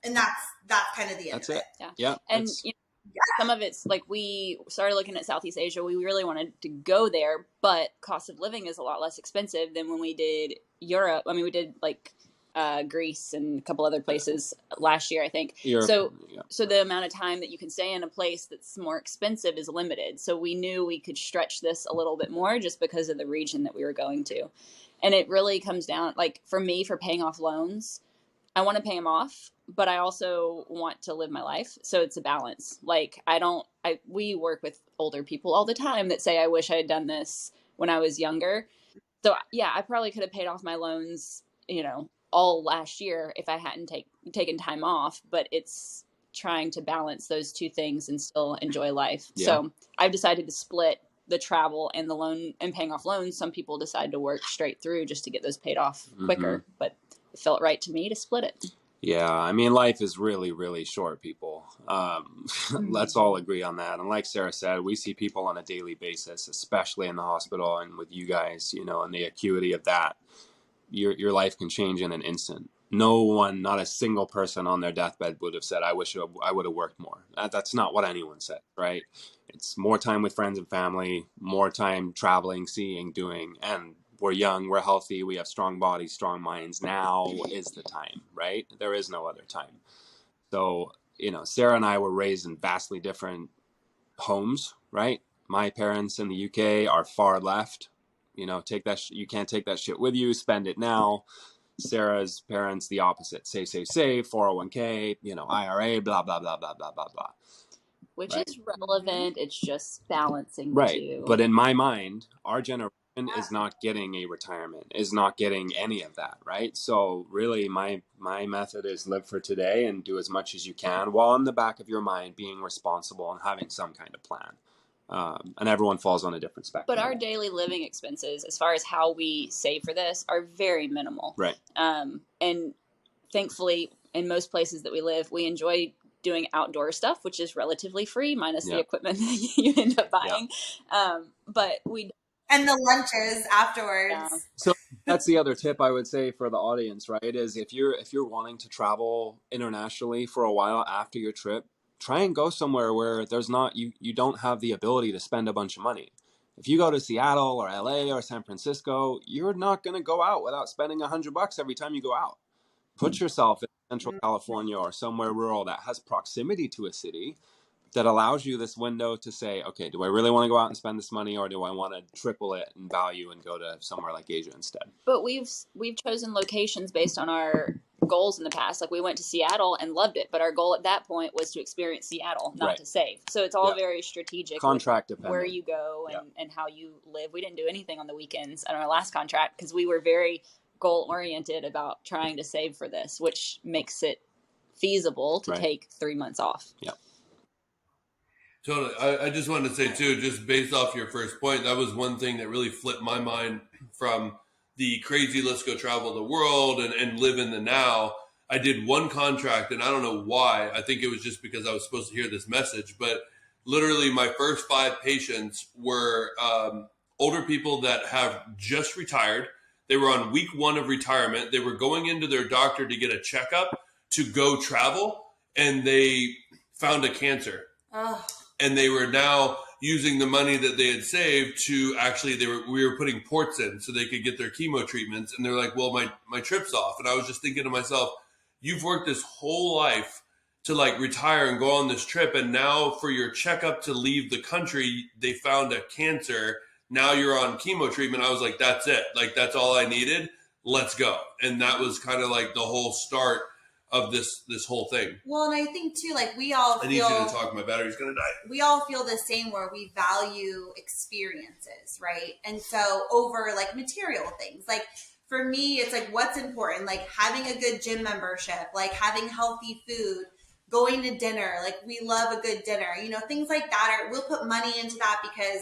and that's kind of the end. That's it. Yeah. And you know, some of it's like we started looking at Southeast Asia. We really wanted to go there, but cost of living is a lot less expensive than when we did Europe. I mean, we did like Greece and a couple other places last year, I think. Europe, so the amount of time that you can stay in a place that's more expensive is limited. So we knew we could stretch this a little bit more just because of the region that we were going to. And it really comes down, like for me, for paying off loans, I want to pay them off, but I also want to live my life. So it's a balance. Like we work with older people all the time that say, I wish I had done this when I was younger. So yeah, I probably could have paid off my loans, you know, all last year if I hadn't taken time off, but it's trying to balance those two things and still enjoy life. Yeah. So I've decided to split the travel and the loan and paying off loans. Some people decide to work straight through just to get those paid off quicker, but it felt right to me to split it. Yeah, I mean, life is really, really short, people. Let's all agree on that. And like Sarah said, we see people on a daily basis, especially in the hospital and with you guys, you know, and the acuity of that. Your life can change in an instant. No one, not a single person on their deathbed would have said, I wish I would have worked more. That's not what anyone said, right? It's more time with friends and family, more time traveling, seeing, doing, and we're young, we're healthy, we have strong bodies, strong minds. Now is the time, right? There is no other time. So, you know, Sarah and I were raised in vastly different homes, right? My parents in the UK are far left. You know, you can't take that shit with you, spend it now. Sarah's parents, the opposite. Save, 401k, you know, IRA, blah, blah, blah, blah, blah, blah, blah. Which is relevant. It's just balancing the two. But in my mind, our generation is not getting a retirement, is not getting any of that, right? So really my method is live for today and do as much as you can while in the back of your mind being responsible and having some kind of plan. And everyone falls on a different spectrum. But our daily living expenses, as far as how we save for this, are very minimal. Right. And thankfully, in most places that we live, we enjoy doing outdoor stuff, which is relatively free, minus the equipment that you end up buying. But and the lunches afterwards. Yeah. So that's the other tip I would say for the audience, right? Is if you're wanting to travel internationally for a while after your trip, try and go somewhere where there's not, you don't have the ability to spend a bunch of money. If you go to Seattle or LA or San Francisco, you're not going to go out without spending $100 every time you go out. Put yourself in Central California or somewhere rural that has proximity to a city that allows you this window to say, okay, do I really want to go out and spend this money, or do I want to triple it in value and go to somewhere like Asia instead? But we've chosen locations based on our goals in the past. Like we went to Seattle and loved it, but our goal at that point was to experience Seattle, not to save. So it's all very strategic. Contract dependent. Where you go and how you live. We didn't do anything on the weekends on our last contract because we were very goal oriented about trying to save for this, which makes it feasible to take 3 months off. Yeah. Totally. I just wanted to say too, just based off your first point, that was one thing that really flipped my mind from the crazy let's go travel the world and live in the now. I did one contract and I don't know why. I think it was just because I was supposed to hear this message, but literally my first 5 patients were older people that have just retired. They were on week 1 of retirement. They were going into their doctor to get a checkup to go travel, and they found a cancer. Oh. And they were now using the money that they had saved to actually, we were putting ports in so they could get their chemo treatments. And they're like, well, my trip's off. And I was just thinking to myself, you've worked this whole life to like retire and go on this trip. And now for your checkup to leave the country, they found a cancer Now you're on chemo treatment. I was like, that's it. Like, that's all I needed. Let's go. And that was kind of like the whole start of this whole thing. Well, and I think too, like we all I need you to talk. My battery's going to die. We all feel the same, where we value experiences, right? And so over like material things, like for me, it's like, what's important? Like having a good gym membership, like having healthy food, going to dinner. Like we love a good dinner, you know, things like that we'll put money into that because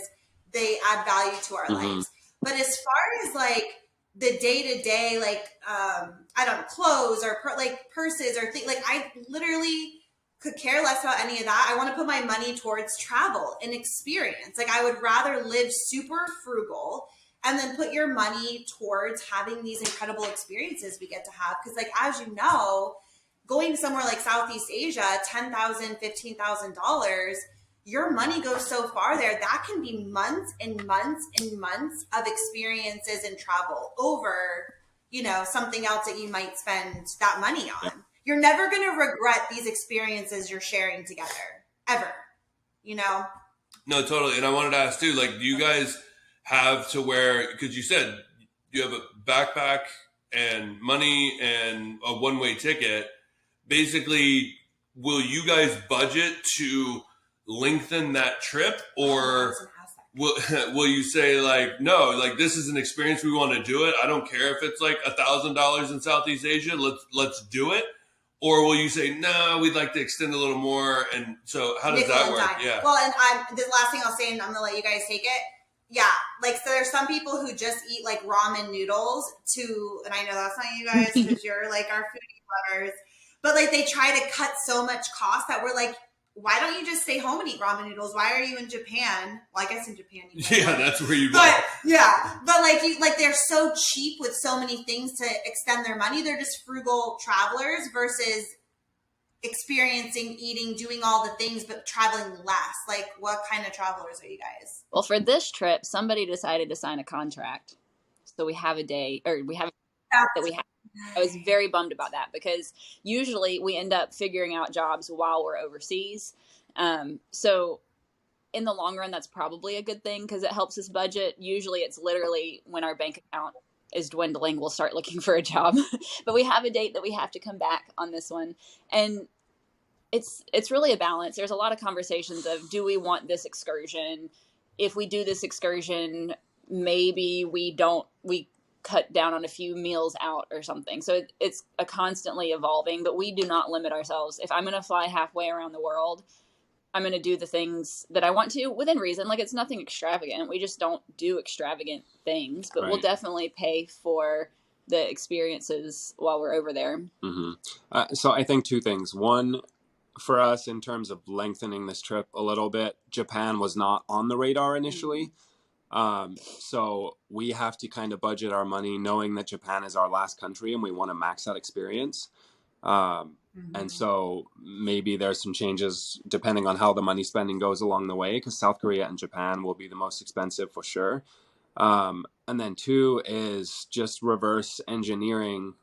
they add value to our lives. But as far as like the day to day, like, I don't know, clothes or like purses or things, like I literally could care less about any of that. I want to put my money towards travel and experience. Like I would rather live super frugal and then put your money towards having these incredible experiences we get to have. Because like, as you know, going somewhere like Southeast Asia, $10,000, $15,000, your money goes so far there. That can be months and months and months of experiences and travel over, you know, something else that you might spend that money on. You're never going to regret these experiences you're sharing together, ever, you know? No, totally. And I wanted to ask too, like, do you guys have to where, because you said you have a backpack and money and a one-way ticket, basically, will you guys budget to lengthen that trip, or will you say like, no, like this is an experience, we want to do it, I don't care if it's like $1,000 in Southeast Asia, let's do it? Or will you say, no, we'd like to extend a little more? And so how does that work? Yeah. Well, and the last thing I'll say, and I'm gonna let you guys take it. Yeah, like, so there's some people who just eat like ramen noodles and I know that's not you guys because you're like our foodie lovers, but like they try to cut so much cost that we're like, why don't you just stay home and eat ramen noodles? Why are you in Japan? Well, I guess in Japan you can. Yeah, that's where you go. But yeah, but like they're so cheap with so many things to extend their money. They're just frugal travelers versus experiencing, eating, doing all the things, but traveling less. Like, what kind of travelers are you guys? Well, for this trip, somebody decided to sign a contract. So we have a day, or we have that we have. I was very bummed about that because usually we end up figuring out jobs while we're overseas. So in the long run, that's probably a good thing because it helps us budget. Usually it's literally when our bank account is dwindling, we'll start looking for a job. But we have a date that we have to come back on this one. And it's really a balance. There's a lot of conversations of, do we want this excursion? If we do this excursion, maybe we cut down on a few meals out or something. So it's a constantly evolving, but we do not limit ourselves. If I'm going to fly halfway around the world, I'm going to do the things that I want to within reason. Like, it's nothing extravagant. We just don't do extravagant things, but we'll definitely pay for the experiences while we're over there. So I think two things. One, for us, in terms of lengthening this trip a little bit, Japan was not on the radar initially. So we have to kind of budget our money knowing that Japan is our last country and we want to max that experience. And so maybe there's some changes depending on how the money spending goes along the way, because South Korea and Japan will be the most expensive for sure. And then two is just reverse engineering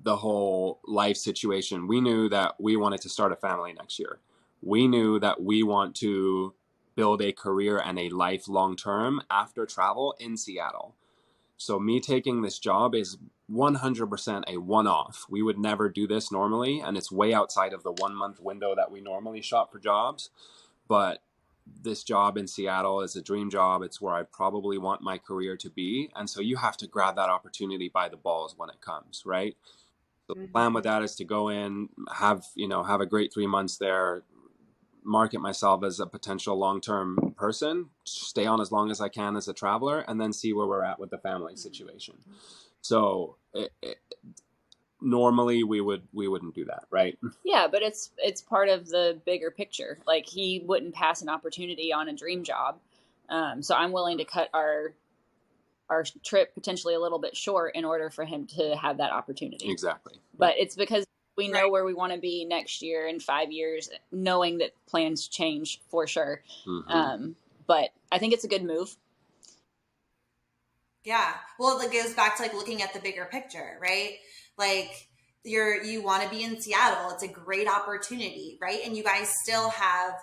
the whole life situation. We knew that we wanted to start a family next year. We knew that we want to build a career and a life long term after travel in Seattle. So me taking this job is 100% a one-off. We would never do this normally, and it's way outside of the 1 month window that we normally shop for jobs. But this job in Seattle is a dream job. It's where I probably want my career to be. And so you have to grab that opportunity by the balls when it comes, right? So the plan with that is to go in, have a great 3 months there, market myself as a potential long-term person, stay on as long as I can as a traveler, and then see where we're at with the family situation. So normally we wouldn't do that, right? Yeah, but it's part of the bigger picture. Like, he wouldn't pass an opportunity on a dream job. So I'm willing to cut our trip potentially a little bit short in order for him to have that opportunity. Exactly. But it's because we know where we want to be next year in 5 years, knowing that plans change for sure. But I think it's a good move. Yeah. Well, it goes back to like looking at the bigger picture, right? Like, you want to be in Seattle. It's a great opportunity, right? And you guys still have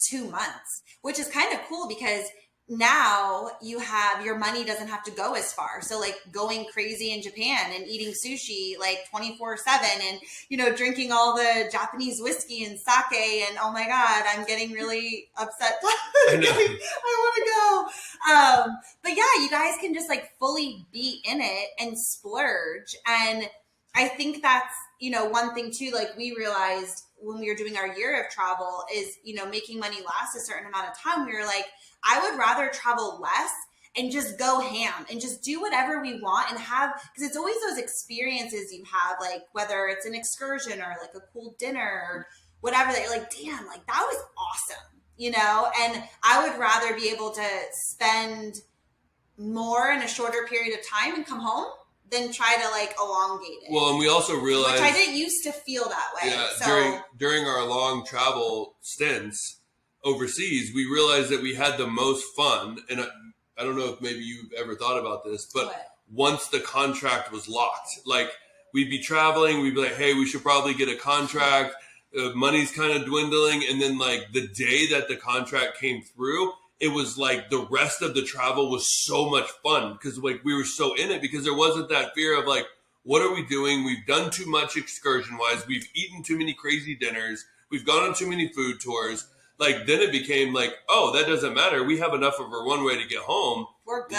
2 months, which is kind of cool because now you have, your money doesn't have to go as far. So like going crazy in Japan and eating sushi like 24/7 and, you know, drinking all the Japanese whiskey and sake. And oh my God, I'm getting really upset. I want to go. But yeah, you guys can just like fully be in it and splurge. And I think that's, you know, one thing too, like we realized when we were doing our year of travel is, you know, making money last a certain amount of time. We were like, I would rather travel less and just go ham and just do whatever we want and have, because it's always those experiences you have, like whether it's an excursion or like a cool dinner or whatever, that you're like, damn, like that was awesome, you know? And I would rather be able to spend more in a shorter period of time and come home than try to like elongate it. Well, and we also realized, which I didn't used to feel that way. Yeah, so during our long travel stints overseas, we realized that we had the most fun. And I don't know if maybe you've ever thought about this, but once the contract was locked, like we'd be traveling, we'd be like, hey, we should probably get a contract. Money's kind of dwindling. And then like the day that the contract came through, it was like the rest of the travel was so much fun because like we were so in it, because there wasn't that fear of like, what are we doing? We've done too much excursion wise. We've eaten too many crazy dinners. We've gone on too many food tours. Like then it became like, oh, that doesn't matter. We have enough of a runway to get home. We're good.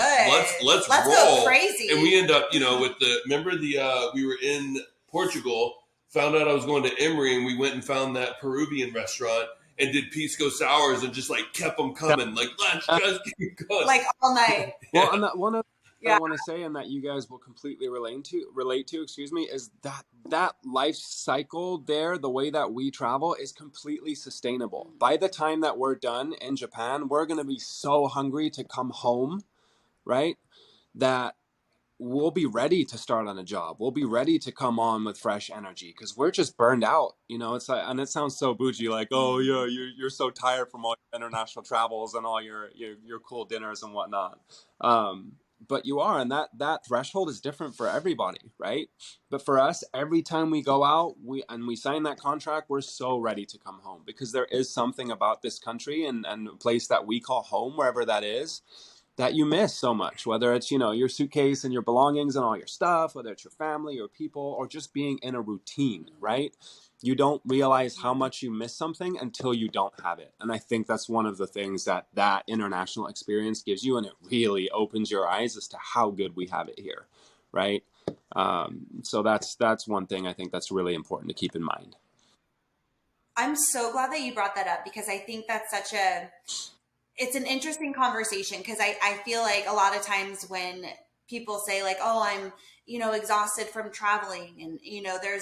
Let's roll. Go crazy. And we end up, you know, with the, remember the we were in Portugal, found out I was going to Emery, and we went and found that Peruvian restaurant and did pisco sours and just like kept them coming. Like let's just keep going. Like all night. Well, and that one of I want to say, and that you guys will completely relate to, excuse me, is that life cycle there, the way that we travel is completely sustainable. By the time that we're done in Japan, we're going to be so hungry to come home, right? That we'll be ready to start on a job. We'll be ready to come on with fresh energy because we're just burned out. You know, it's like, and it sounds so bougie, like, oh yeah, you're so tired from all your international travels and all your cool dinners and whatnot. But you are, and that threshold is different for everybody, right? But for us, every time we go out, we sign that contract, we're so ready to come home because there is something about this country and a place that we call home, wherever that is, that you miss so much, whether it's, you know, your suitcase and your belongings and all your stuff, whether it's your family or people, or just being in a routine, right? You don't realize how much you miss something until you don't have it. And I think that's one of the things that international experience gives you. And it really opens your eyes as to how good we have it here, right? So that's one thing I think that's really important to keep in mind. I'm so glad that you brought that up because I think that's it's an interesting conversation because I feel like a lot of times when people say like, oh, I'm, you know, exhausted from traveling and, you know, they're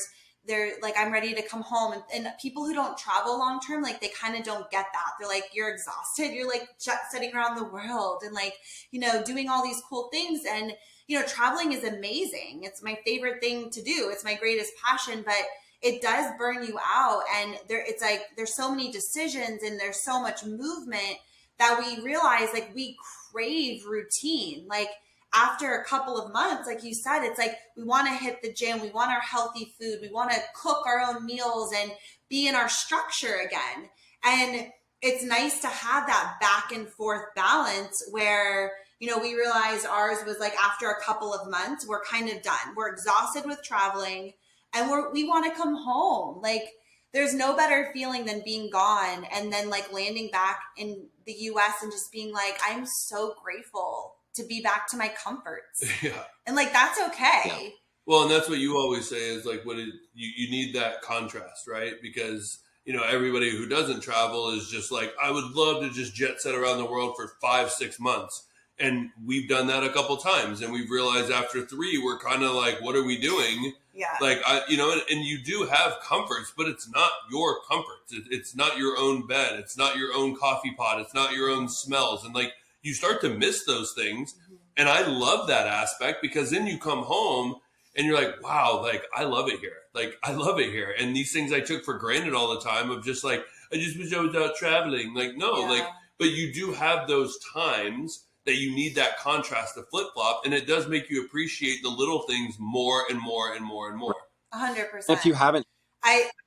like, I'm ready to come home. And people who don't travel long term, like they kind of don't get that. They're like, you're exhausted. You're like jet setting around the world and like, you know, doing all these cool things. And, you know, traveling is amazing. It's my favorite thing to do. It's my greatest passion, but it does burn you out. And it's like, there's so many decisions and there's so much movement that we realize like we crave routine. Like, after a couple of months, like you said, it's like we want to hit the gym, we want our healthy food, we want to cook our own meals and be in our structure again. And it's nice to have that back and forth balance where, you know, we realized ours was like after a couple of months, we're kind of done. We're exhausted with traveling and we want to come home. Like there's no better feeling than being gone and then like landing back in the US and just being like, I'm so grateful to be back to my comforts. Yeah. And like, that's okay. Yeah. Well, and that's what you always say is like, you need that contrast, right? Because, you know, everybody who doesn't travel is just like, I would love to just jet set around the world for 5-6 months. And we've done that a couple times. And we've realized after 3, we're kind of like, what are we doing? Yeah. Like, you know, and you do have comforts, but it's not your comforts. It's not your own bed. It's not your own coffee pot. It's not your own smells. And like, you start to miss those things. Mm-hmm. And I love that aspect because then you come home and you're like, wow, like I love it here. Like I love it here. And these things I took for granted all the time of just like, I just wish I was out traveling. Like, no, like, but you do have those times that you need that contrast to flip flop. And it does make you appreciate the little things more and more and more and more. 100%. If you haven't,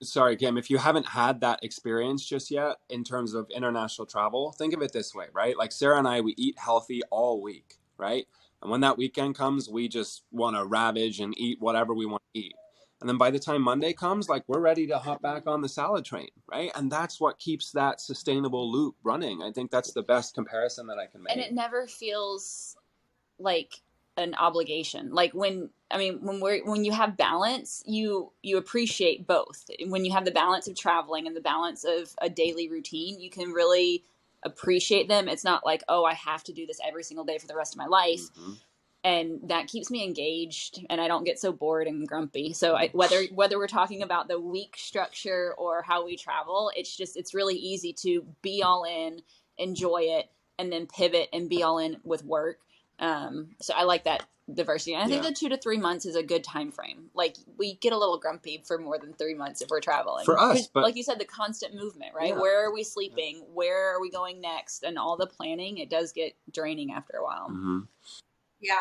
Sorry, Kim, if you haven't had that experience just yet in terms of international travel, think of it this way, right? Like Sarah and I, we eat healthy all week, right? And when that weekend comes, we just want to ravage and eat whatever we want to eat. And then by the time Monday comes, like we're ready to hop back on the salad train, right? And that's what keeps that sustainable loop running. I think that's the best comparison that I can make. And it never feels like an obligation. Like when you have balance, you appreciate both. When you have the balance of traveling and the balance of a daily routine, you can really appreciate them. It's not like, oh, I have to do this every single day for the rest of my life. Mm-hmm. And that keeps me engaged and I don't get so bored and grumpy. So whether we're talking about the week structure or how we travel, it's really easy to be all in, enjoy it, and then pivot and be all in with work. So I like that diversity. And I think that 2 to 3 months is a good time frame. Like we get a little grumpy for more than 3 months if we're traveling. For us, but like you said, the constant movement, right? Yeah. Where are we sleeping? Yeah. Where are we going next? And all the planning, it does get draining after a while. Mm-hmm. Yeah.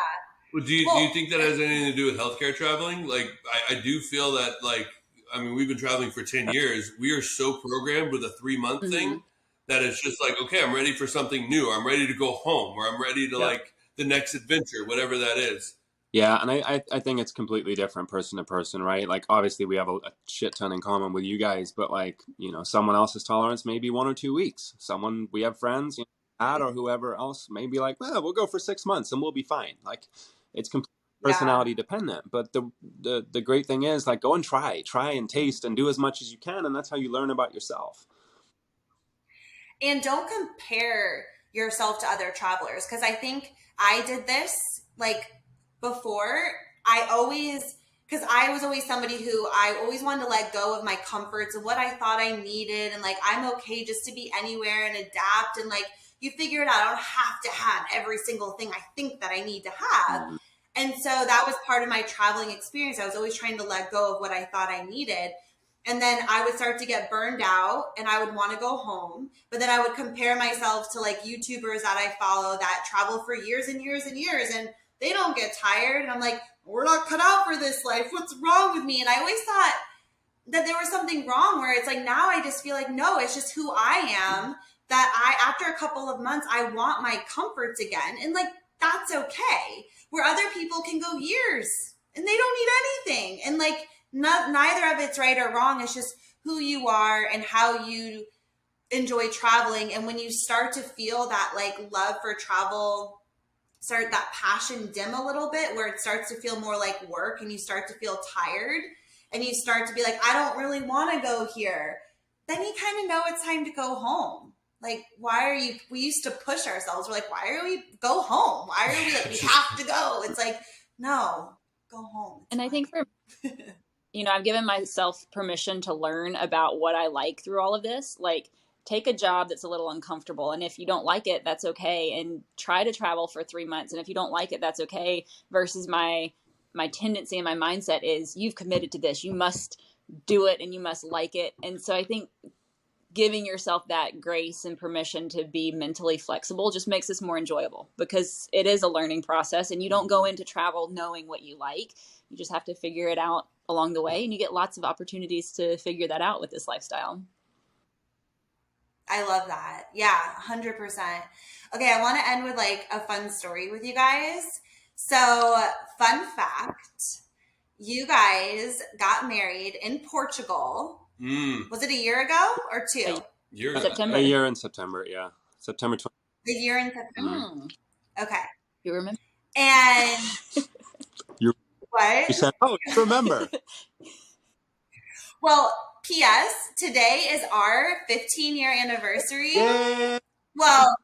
Well, do you think that has anything to do with healthcare traveling? Like, I do feel that, like, I mean, we've been traveling for 10 years. We are so programmed with a 3-month mm-hmm. thing that it's just like, okay, I'm ready for something new. I'm ready to go home, or I'm ready to like the next adventure, whatever that is. Yeah, and I think it's completely different person to person, right? Like, obviously, we have a shit ton in common with you guys, but like, you know, someone else's tolerance may be 1 or 2 weeks. We have friends, you know, Dad or whoever else may be like, well, we'll go for 6 months and we'll be fine. Like, it's completely personality dependent. But the great thing is, like, go and try and taste and do as much as you can, and that's how you learn about yourself. And don't compare yourself to other travelers, because I think I did this like before. Because I was always somebody who I always wanted to let go of my comforts and what I thought I needed, and like I'm okay just to be anywhere and adapt, and like you figure it out. I don't have to have every single thing I think that I need to have. Mm-hmm. And so that was part of my traveling experience. I was always trying to let go of what I thought I needed. And then I would start to get burned out and I would want to go home. But then I would compare myself to like YouTubers that I follow that travel for years and years and years, and they don't get tired. And I'm like, we're not cut out for this life. What's wrong with me? And I always thought that there was something wrong, where it's like, now I just feel like, no, it's just who I am, that after a couple of months, I want my comforts again. And like, that's okay. Where other people can go years and they don't need anything. And like, neither of it's right or wrong. It's just who you are and how you enjoy traveling. And when you start to feel that like love for travel, start that passion dim a little bit, where it starts to feel more like work and you start to feel tired and you start to be like, I don't really want to go here. Then you kind of know it's time to go home. Like, we used to push ourselves. We're like, why are we go home? Why are we like, we have to go? It's like, no, go home. And I think for, you know, I've given myself permission to learn about what I like through all of this. Like, take a job that's a little uncomfortable. And if you don't like it, that's okay. And try to travel for 3 months. And if you don't like it, that's okay. Versus my tendency and my mindset is, you've committed to this. You must do it and you must like it. And so I think giving yourself that grace and permission to be mentally flexible just makes this more enjoyable, because it is a learning process and you don't go into travel knowing what you like. You just have to figure it out along the way, and you get lots of opportunities to figure that out with this lifestyle. I love that. Yeah, 100%. Okay, I want to end with like a fun story with you guys. So, fun fact, you guys got married in Portugal. Was it a year ago or 2? September. A year in September, yeah. September 20th. A year in September? Okay. You remember? And what? You said, oh, you remember. Well, P.S. Today is our 15-year anniversary. Yeah. Well,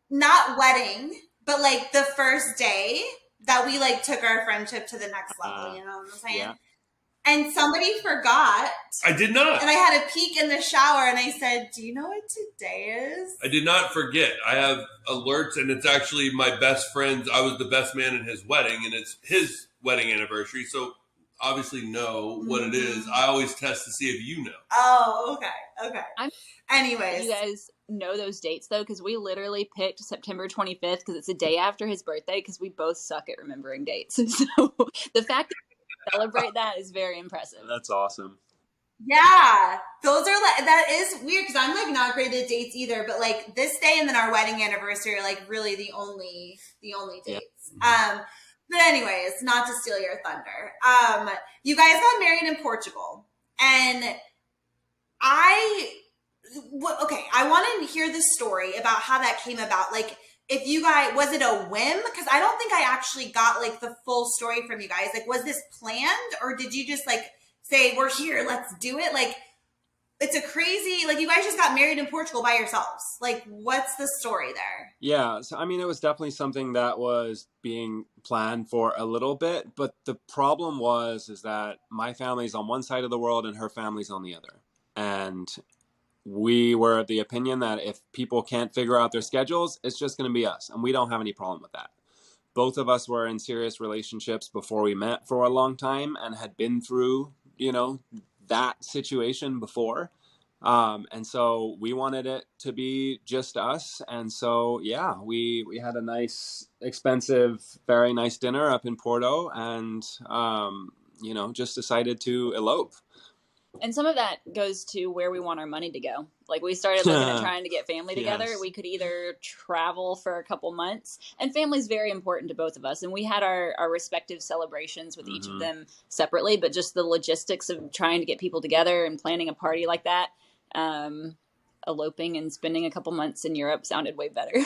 not wedding, but like the first day that we like took our friendship to the next level. You know what I'm saying? Yeah. And somebody forgot. I did not. And I had a peek in the shower and I said, do you know what today is? I did not forget. I have alerts, and it's actually my best friend's. I was the best man in his wedding, and it's his wedding anniversary. So obviously know what it is. I always test to see if you know. Oh, okay. Anyways. You guys know those dates, though, because we literally picked September 25th because it's the day after his birthday, because we both suck at remembering dates. So the fact that celebrate that is very impressive. That's awesome. Yeah, those are like, that is weird because I'm like not great at dates either. But like this day and then our wedding anniversary are like really the only Yeah. dates. But anyways, not to steal your thunder. You guys got married in Portugal, and I okay, I want to hear the story about how that came about. Like, if you guys, was it a whim? Because I don't think I actually got like the full story from you guys. Like, was this planned or did you just like say, we're here, let's do it? Like, it's a crazy, like, you guys just got married in Portugal by yourselves. Like, what's the story there? Yeah, so I mean, it was definitely something that was being planned for a little bit, but the problem is that my family's on one side of the world and her family's on the other. And we were of the opinion that if people can't figure out their schedules, it's just going to be us, and we don't have any problem with that. Both of us were in serious relationships before we met for a long time and had been through, that situation before. And so we wanted it to be just us. And so, yeah, we had a nice, expensive, very nice dinner up in Porto and, just decided to elope. And some of that goes to where we want our money to go. Like, we started looking at trying to get family together. Yes. We could either travel for a couple months, and family's very important to both of us. And we had our respective celebrations with each of them separately, but just the logistics of trying to get people together and planning a party like that, eloping and spending a couple months in Europe sounded way better.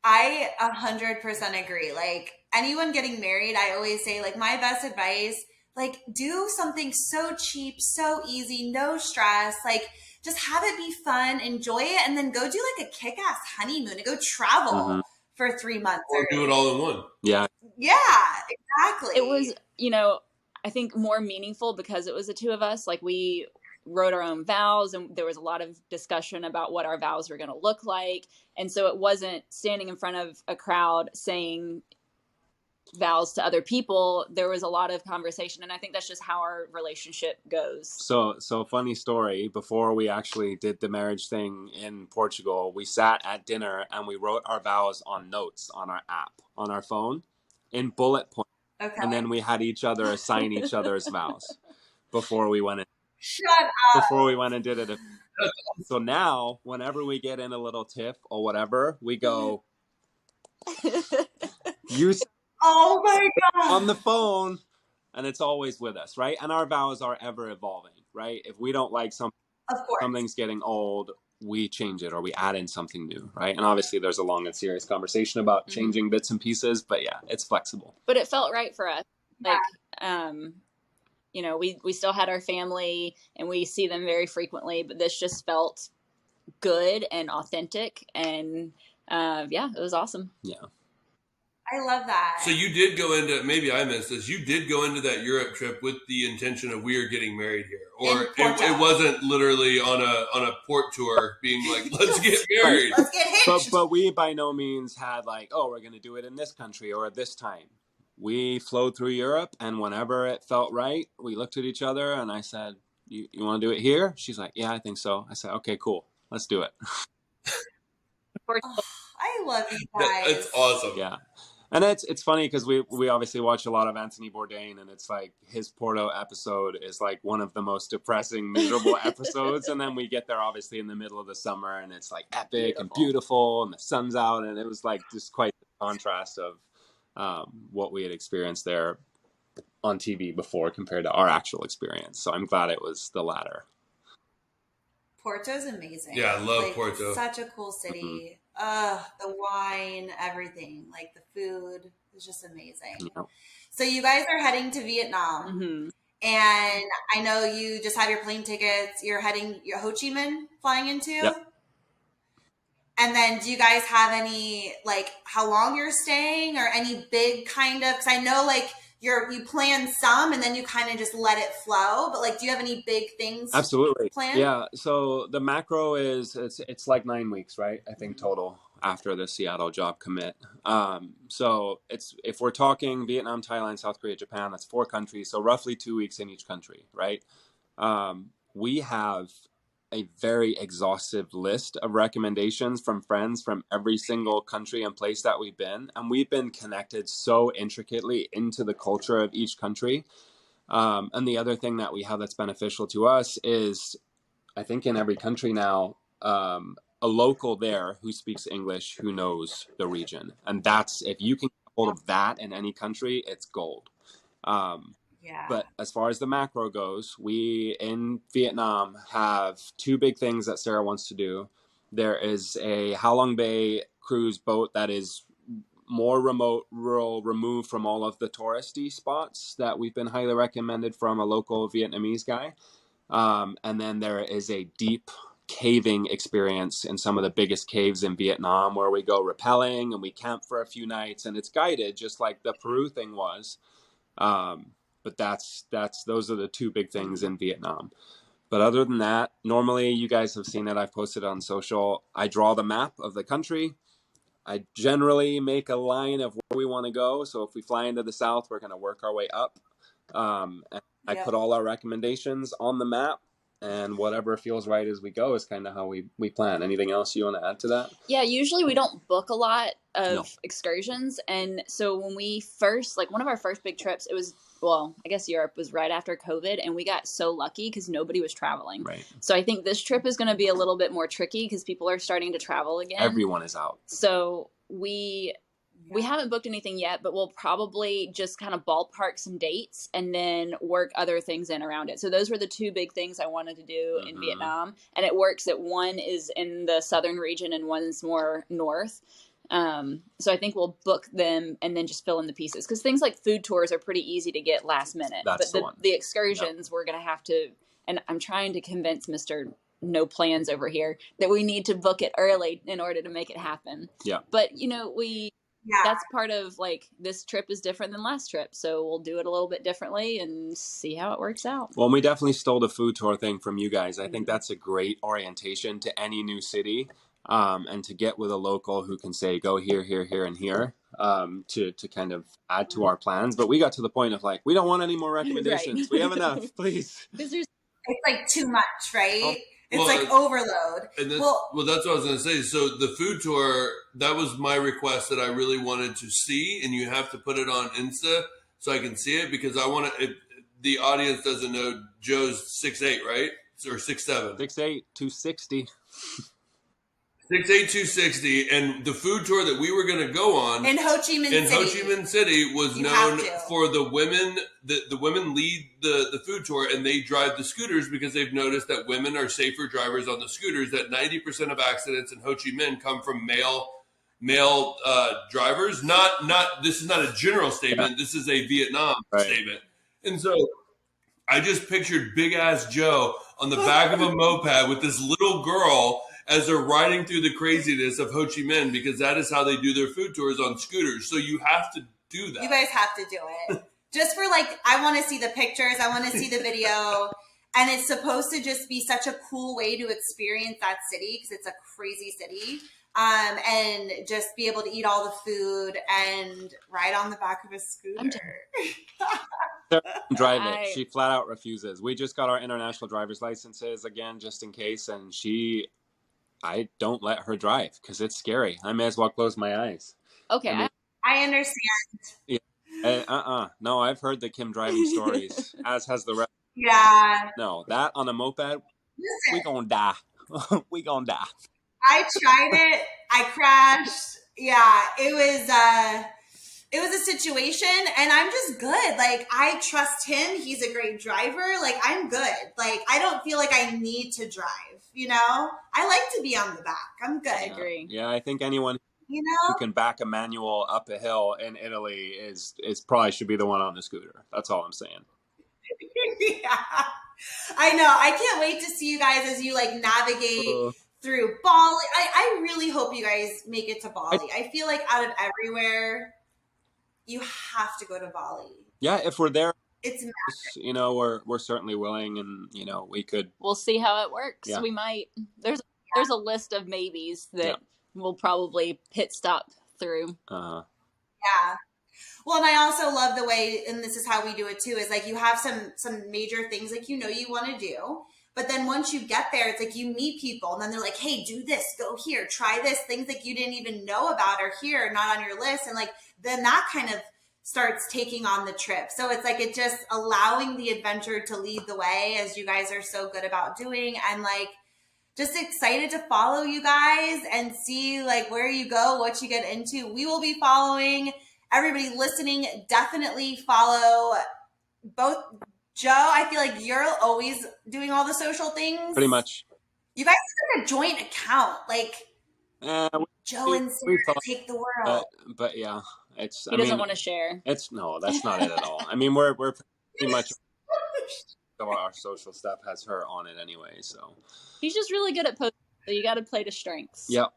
I 100% agree. Like, anyone getting married, I always say, like, my best advice, like, do something so cheap, so easy, no stress. Like, just have it be fun, enjoy it, and then go do like a kick-ass honeymoon and go travel for 3 months. Or do it all in one. Yeah. Yeah, exactly. It was, I think more meaningful because it was the two of us. Like, we wrote our own vows, and there was a lot of discussion about what our vows were going to look like. And so it wasn't standing in front of a crowd saying vows to other people. There was a lot of conversation, and I think that's just how our relationship goes. So funny story, before we actually did the marriage thing in Portugal, we sat at dinner and we wrote our vows on notes on our app on our phone in bullet points. Okay. And then we had each other assign each other's vows before we went in. Shut up. Before we went and did it. So now whenever we get in a little tiff or whatever, we go use Oh my God. on the phone, and it's always with us, right? And our vows are ever evolving, right? If we don't like something, Of course. something's getting old, we change it or we add in something new, right? And obviously there's a long and serious conversation about changing bits and pieces, but yeah, it's flexible. But it felt right for us. Like, we still had our family and we see them very frequently, but this just felt good and authentic. And it was awesome. Yeah. I love that. So you did go into, maybe I missed this, you did go into that Europe trip with the intention of we are getting married here, or it wasn't literally on a port tour being like, let's get married. Let's get hitched. But we by no means had like, oh, we're going to do it in this country or at this time. We flowed through Europe, and whenever it felt right, we looked at each other and I said, you want to do it here? She's like, yeah, I think so. I said, okay, cool. Let's do it. Oh, I love you guys. It's awesome. Yeah. And it's funny because we obviously watch a lot of Anthony Bourdain, and it's like his Porto episode is like one of the most depressing, miserable episodes. And then we get there obviously in the middle of the summer, and it's like epic and beautiful, and the sun's out, and it was like just quite the contrast of what we had experienced there on TV before compared to our actual experience. So I'm glad it was the latter. Porto's amazing. Yeah, I love Porto. Such a cool city. The wine, everything. Like the food is just amazing. Yeah. So you guys are heading to Vietnam. And I know you just have your plane tickets. You're heading Ho Chi Minh flying into? Yep. And then do you guys have any, like, how long you're staying or any big kind of, because I know like you plan some and then you kind of just let it flow, but like, do you have any big things Absolutely planned? Yeah. So the macro is it's like 9 weeks, right? I think total after the Seattle job commit. So it's, if we're talking Vietnam, Thailand, South Korea, Japan, that's 4 countries. So roughly 2 weeks in each country, right? We have a very exhaustive list of recommendations from friends from every single country and place that we've been. And we've been connected so intricately into the culture of each country And the other thing that we have that's beneficial to us is, I think in every country now, a local there who speaks English, who knows the region. And that's, if you can get hold of that in any country, it's gold. Yeah. But as far as the macro goes, we in Vietnam have two big things that Sarah wants to do. There is a Halong Bay cruise boat that is more remote, rural, removed from all of the touristy spots that we've been highly recommended from a local Vietnamese guy. And then there is a deep caving experience in some of the biggest caves in Vietnam where we go rappelling and we camp for a few nights, and it's guided just like the Peru thing was. But those are the two big things in Vietnam. But other than that, normally you guys have seen it. I've posted on social. I draw the map of the country. I generally make a line of where we want to go. So if we fly into the south, we're going to work our way up. And I put all our recommendations on the map, and whatever feels right as we go is kind of how we plan. Anything else you want to add to that? Yeah, usually we don't book a lot of excursions. And so when we first, like one of our first big trips, it was, well, I guess Europe was right after COVID, and we got so lucky because nobody was traveling. Right. So I think this trip is going to be a little bit more tricky because people are starting to travel again. Everyone is out. So we haven't booked anything yet, but we'll probably just kind of ballpark some dates and then work other things in around it. So those were the two big things I wanted to do in Vietnam. And it works that one is in the southern region and one's more north. So I think we'll book them and then just fill in the pieces. Because things like food tours are pretty easy to get last minute. That's but the excursions, we're going to have to, and I'm trying to convince Mr. No plans over here that we need to book it early in order to make it happen. Yeah. But, that's part of like this trip is different than last trip. So we'll do it a little bit differently and see how it works out. Well, we definitely stole the food tour thing from you guys. I think that's a great orientation to any new city. And to get with a local who can say, go here, here, here, and here, to kind of add to our plans. But we got to the point of like, we don't want any more recommendations. Right. We have enough, please. It's like too much, right? It's like overload. And that's what I was going to say. So the food tour, that was my request that I really wanted to see. And you have to put it on Insta so I can see it, because I want to, the audience doesn't know, Joe's 6'8", right? Or 6'7". 6'8", 260. 6'8", 260, and the food tour that we were going to go on in Ho Chi Minh City was known for the women. The women lead the food tour, and they drive the scooters because they've noticed that women are safer drivers on the scooters. That 90% of accidents in Ho Chi Minh come from male drivers. Not this is not a general statement. This is a Vietnam statement, and so I just pictured big ass Joe on the back of a moped with this little girl as they're riding through the craziness of Ho Chi Minh, because that is how they do their food tours on scooters. So you have to do that. You guys have to do it. Just for like, I want to see the pictures. I want to see the video. And it's supposed to just be such a cool way to experience that city, because it's a crazy city. And just be able to eat all the food and ride on the back of a scooter. Drive it. She flat out refuses. We just got our international driver's licenses again, just in case. And I don't let her drive because it's scary. I may as well close my eyes. Okay. I understand. Yeah. No, I've heard the Kim driving stories, as has the rest. Yeah. No, that on a moped, we gonna die. We gonna die. I tried it. I crashed. Yeah, it was a situation, and I'm just good. Like, I trust him. He's a great driver. Like, I'm good. Like, I don't feel like I need to drive, I like to be on the back. I'm good. I agree. Yeah, I think anyone who can back a manual up a hill in Italy is probably should be the one on the scooter. That's all I'm saying. Yeah. I know. I can't wait to see you guys as you like navigate through Bali. I really hope you guys make it to Bali. I feel like out of everywhere, you have to go to Bali. Yeah, if we're there, it's magic. We're certainly willing, and we could. We'll see how it works. Yeah. We might. There's a list of maybes that we'll probably pit stop through. Yeah. Well, and I also love the way, and this is how we do it too, is like you have some major things like you want to do. But then once you get there, it's like you meet people, and then they're like, hey, do this, go here, try this. Things that you didn't even know about are here, not on your list. And like, then that kind of starts taking on the trip. So it's like, it just allowing the adventure to lead the way, as you guys are so good about doing. And like, just excited to follow you guys and see like where you go, what you get into. We will be following. Everybody listening, definitely follow both. Joe, I feel like you're always doing all the social things. Pretty much. You guys have a joint account, like Joe and Sarah we've thought, take the world. but yeah, it's. He doesn't want to share. No, that's not it at all. I mean, we're pretty much. Our social stuff has her on it anyway, so he's just really good at posting. So you got to play to strengths. Yep.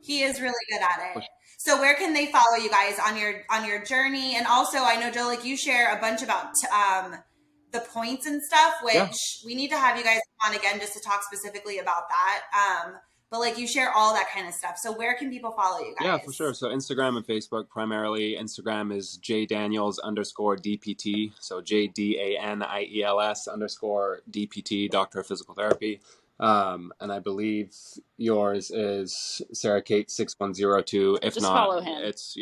He is really good at it. So where can they follow you guys on your journey? And also, I know, Joe, like you share a bunch about the points and stuff, which we need to have you guys on again just to talk specifically about that. But like you share all that kind of stuff. So where can people follow you guys? Yeah, for sure. So Instagram and Facebook primarily. Instagram is jdaniels_DPT. So JDANIELS_DPT, Doctor of Physical Therapy. And I believe yours is Sarah Kate 6102. If just not, follow him. It's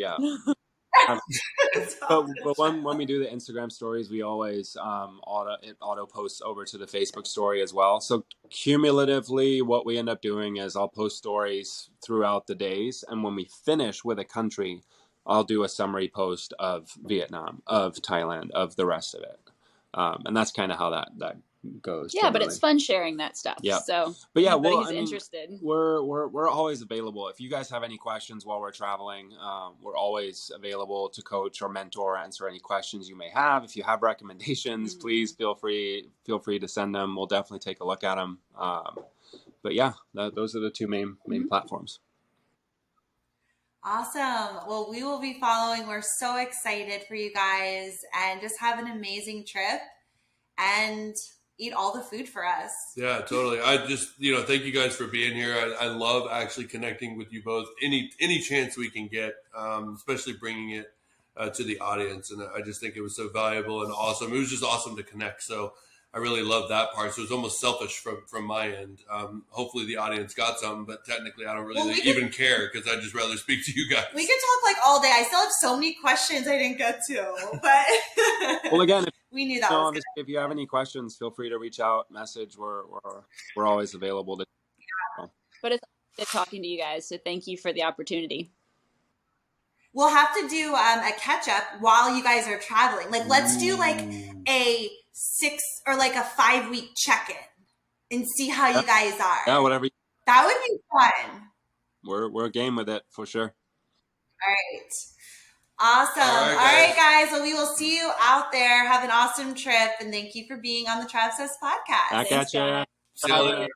but when we do the Instagram stories, we always auto posts over to the Facebook story as well. So cumulatively, what we end up doing is I'll post stories throughout the days, and when we finish with a country, I'll do a summary post of Vietnam, of Thailand, of the rest of it, and that's kind of how that goes. Yeah, but it's fun sharing that stuff. Yeah. So, but yeah, well, interested. We're always available. If you guys have any questions while we're traveling, we're always available to coach or mentor, answer any questions you may have. If you have recommendations, please feel free to send them. We'll definitely take a look at them. But yeah, those are the two main platforms. Awesome. Well, we will be following. We're so excited for you guys, and just have an amazing trip and eat all the food for us. Yeah, totally. I just, thank you guys for being here. I love actually connecting with you both any chance we can get, especially bringing it to the audience. And I just think it was so valuable and awesome. It was just awesome to connect. So I really love that part. So it was almost selfish from my end. Hopefully the audience got some, but technically I don't really even care because I'd just rather speak to you guys. We could talk like all day. I still have so many questions I didn't get to, but well, again, we knew that was good. If you have any questions, feel free to reach out, message. We're always available to. But it's good talking to you guys. So thank you for the opportunity. We'll have to do a catch up while you guys are traveling. Like, let's do like a 6 or like a 5 week check-in and see how you guys are. Yeah, whatever. That would be fun. We're game with it for sure. All right. Awesome. All right, guys. Well, we will see you out there. Have an awesome trip, and thank you for being on the Travsessed podcast. Back at you. See you later.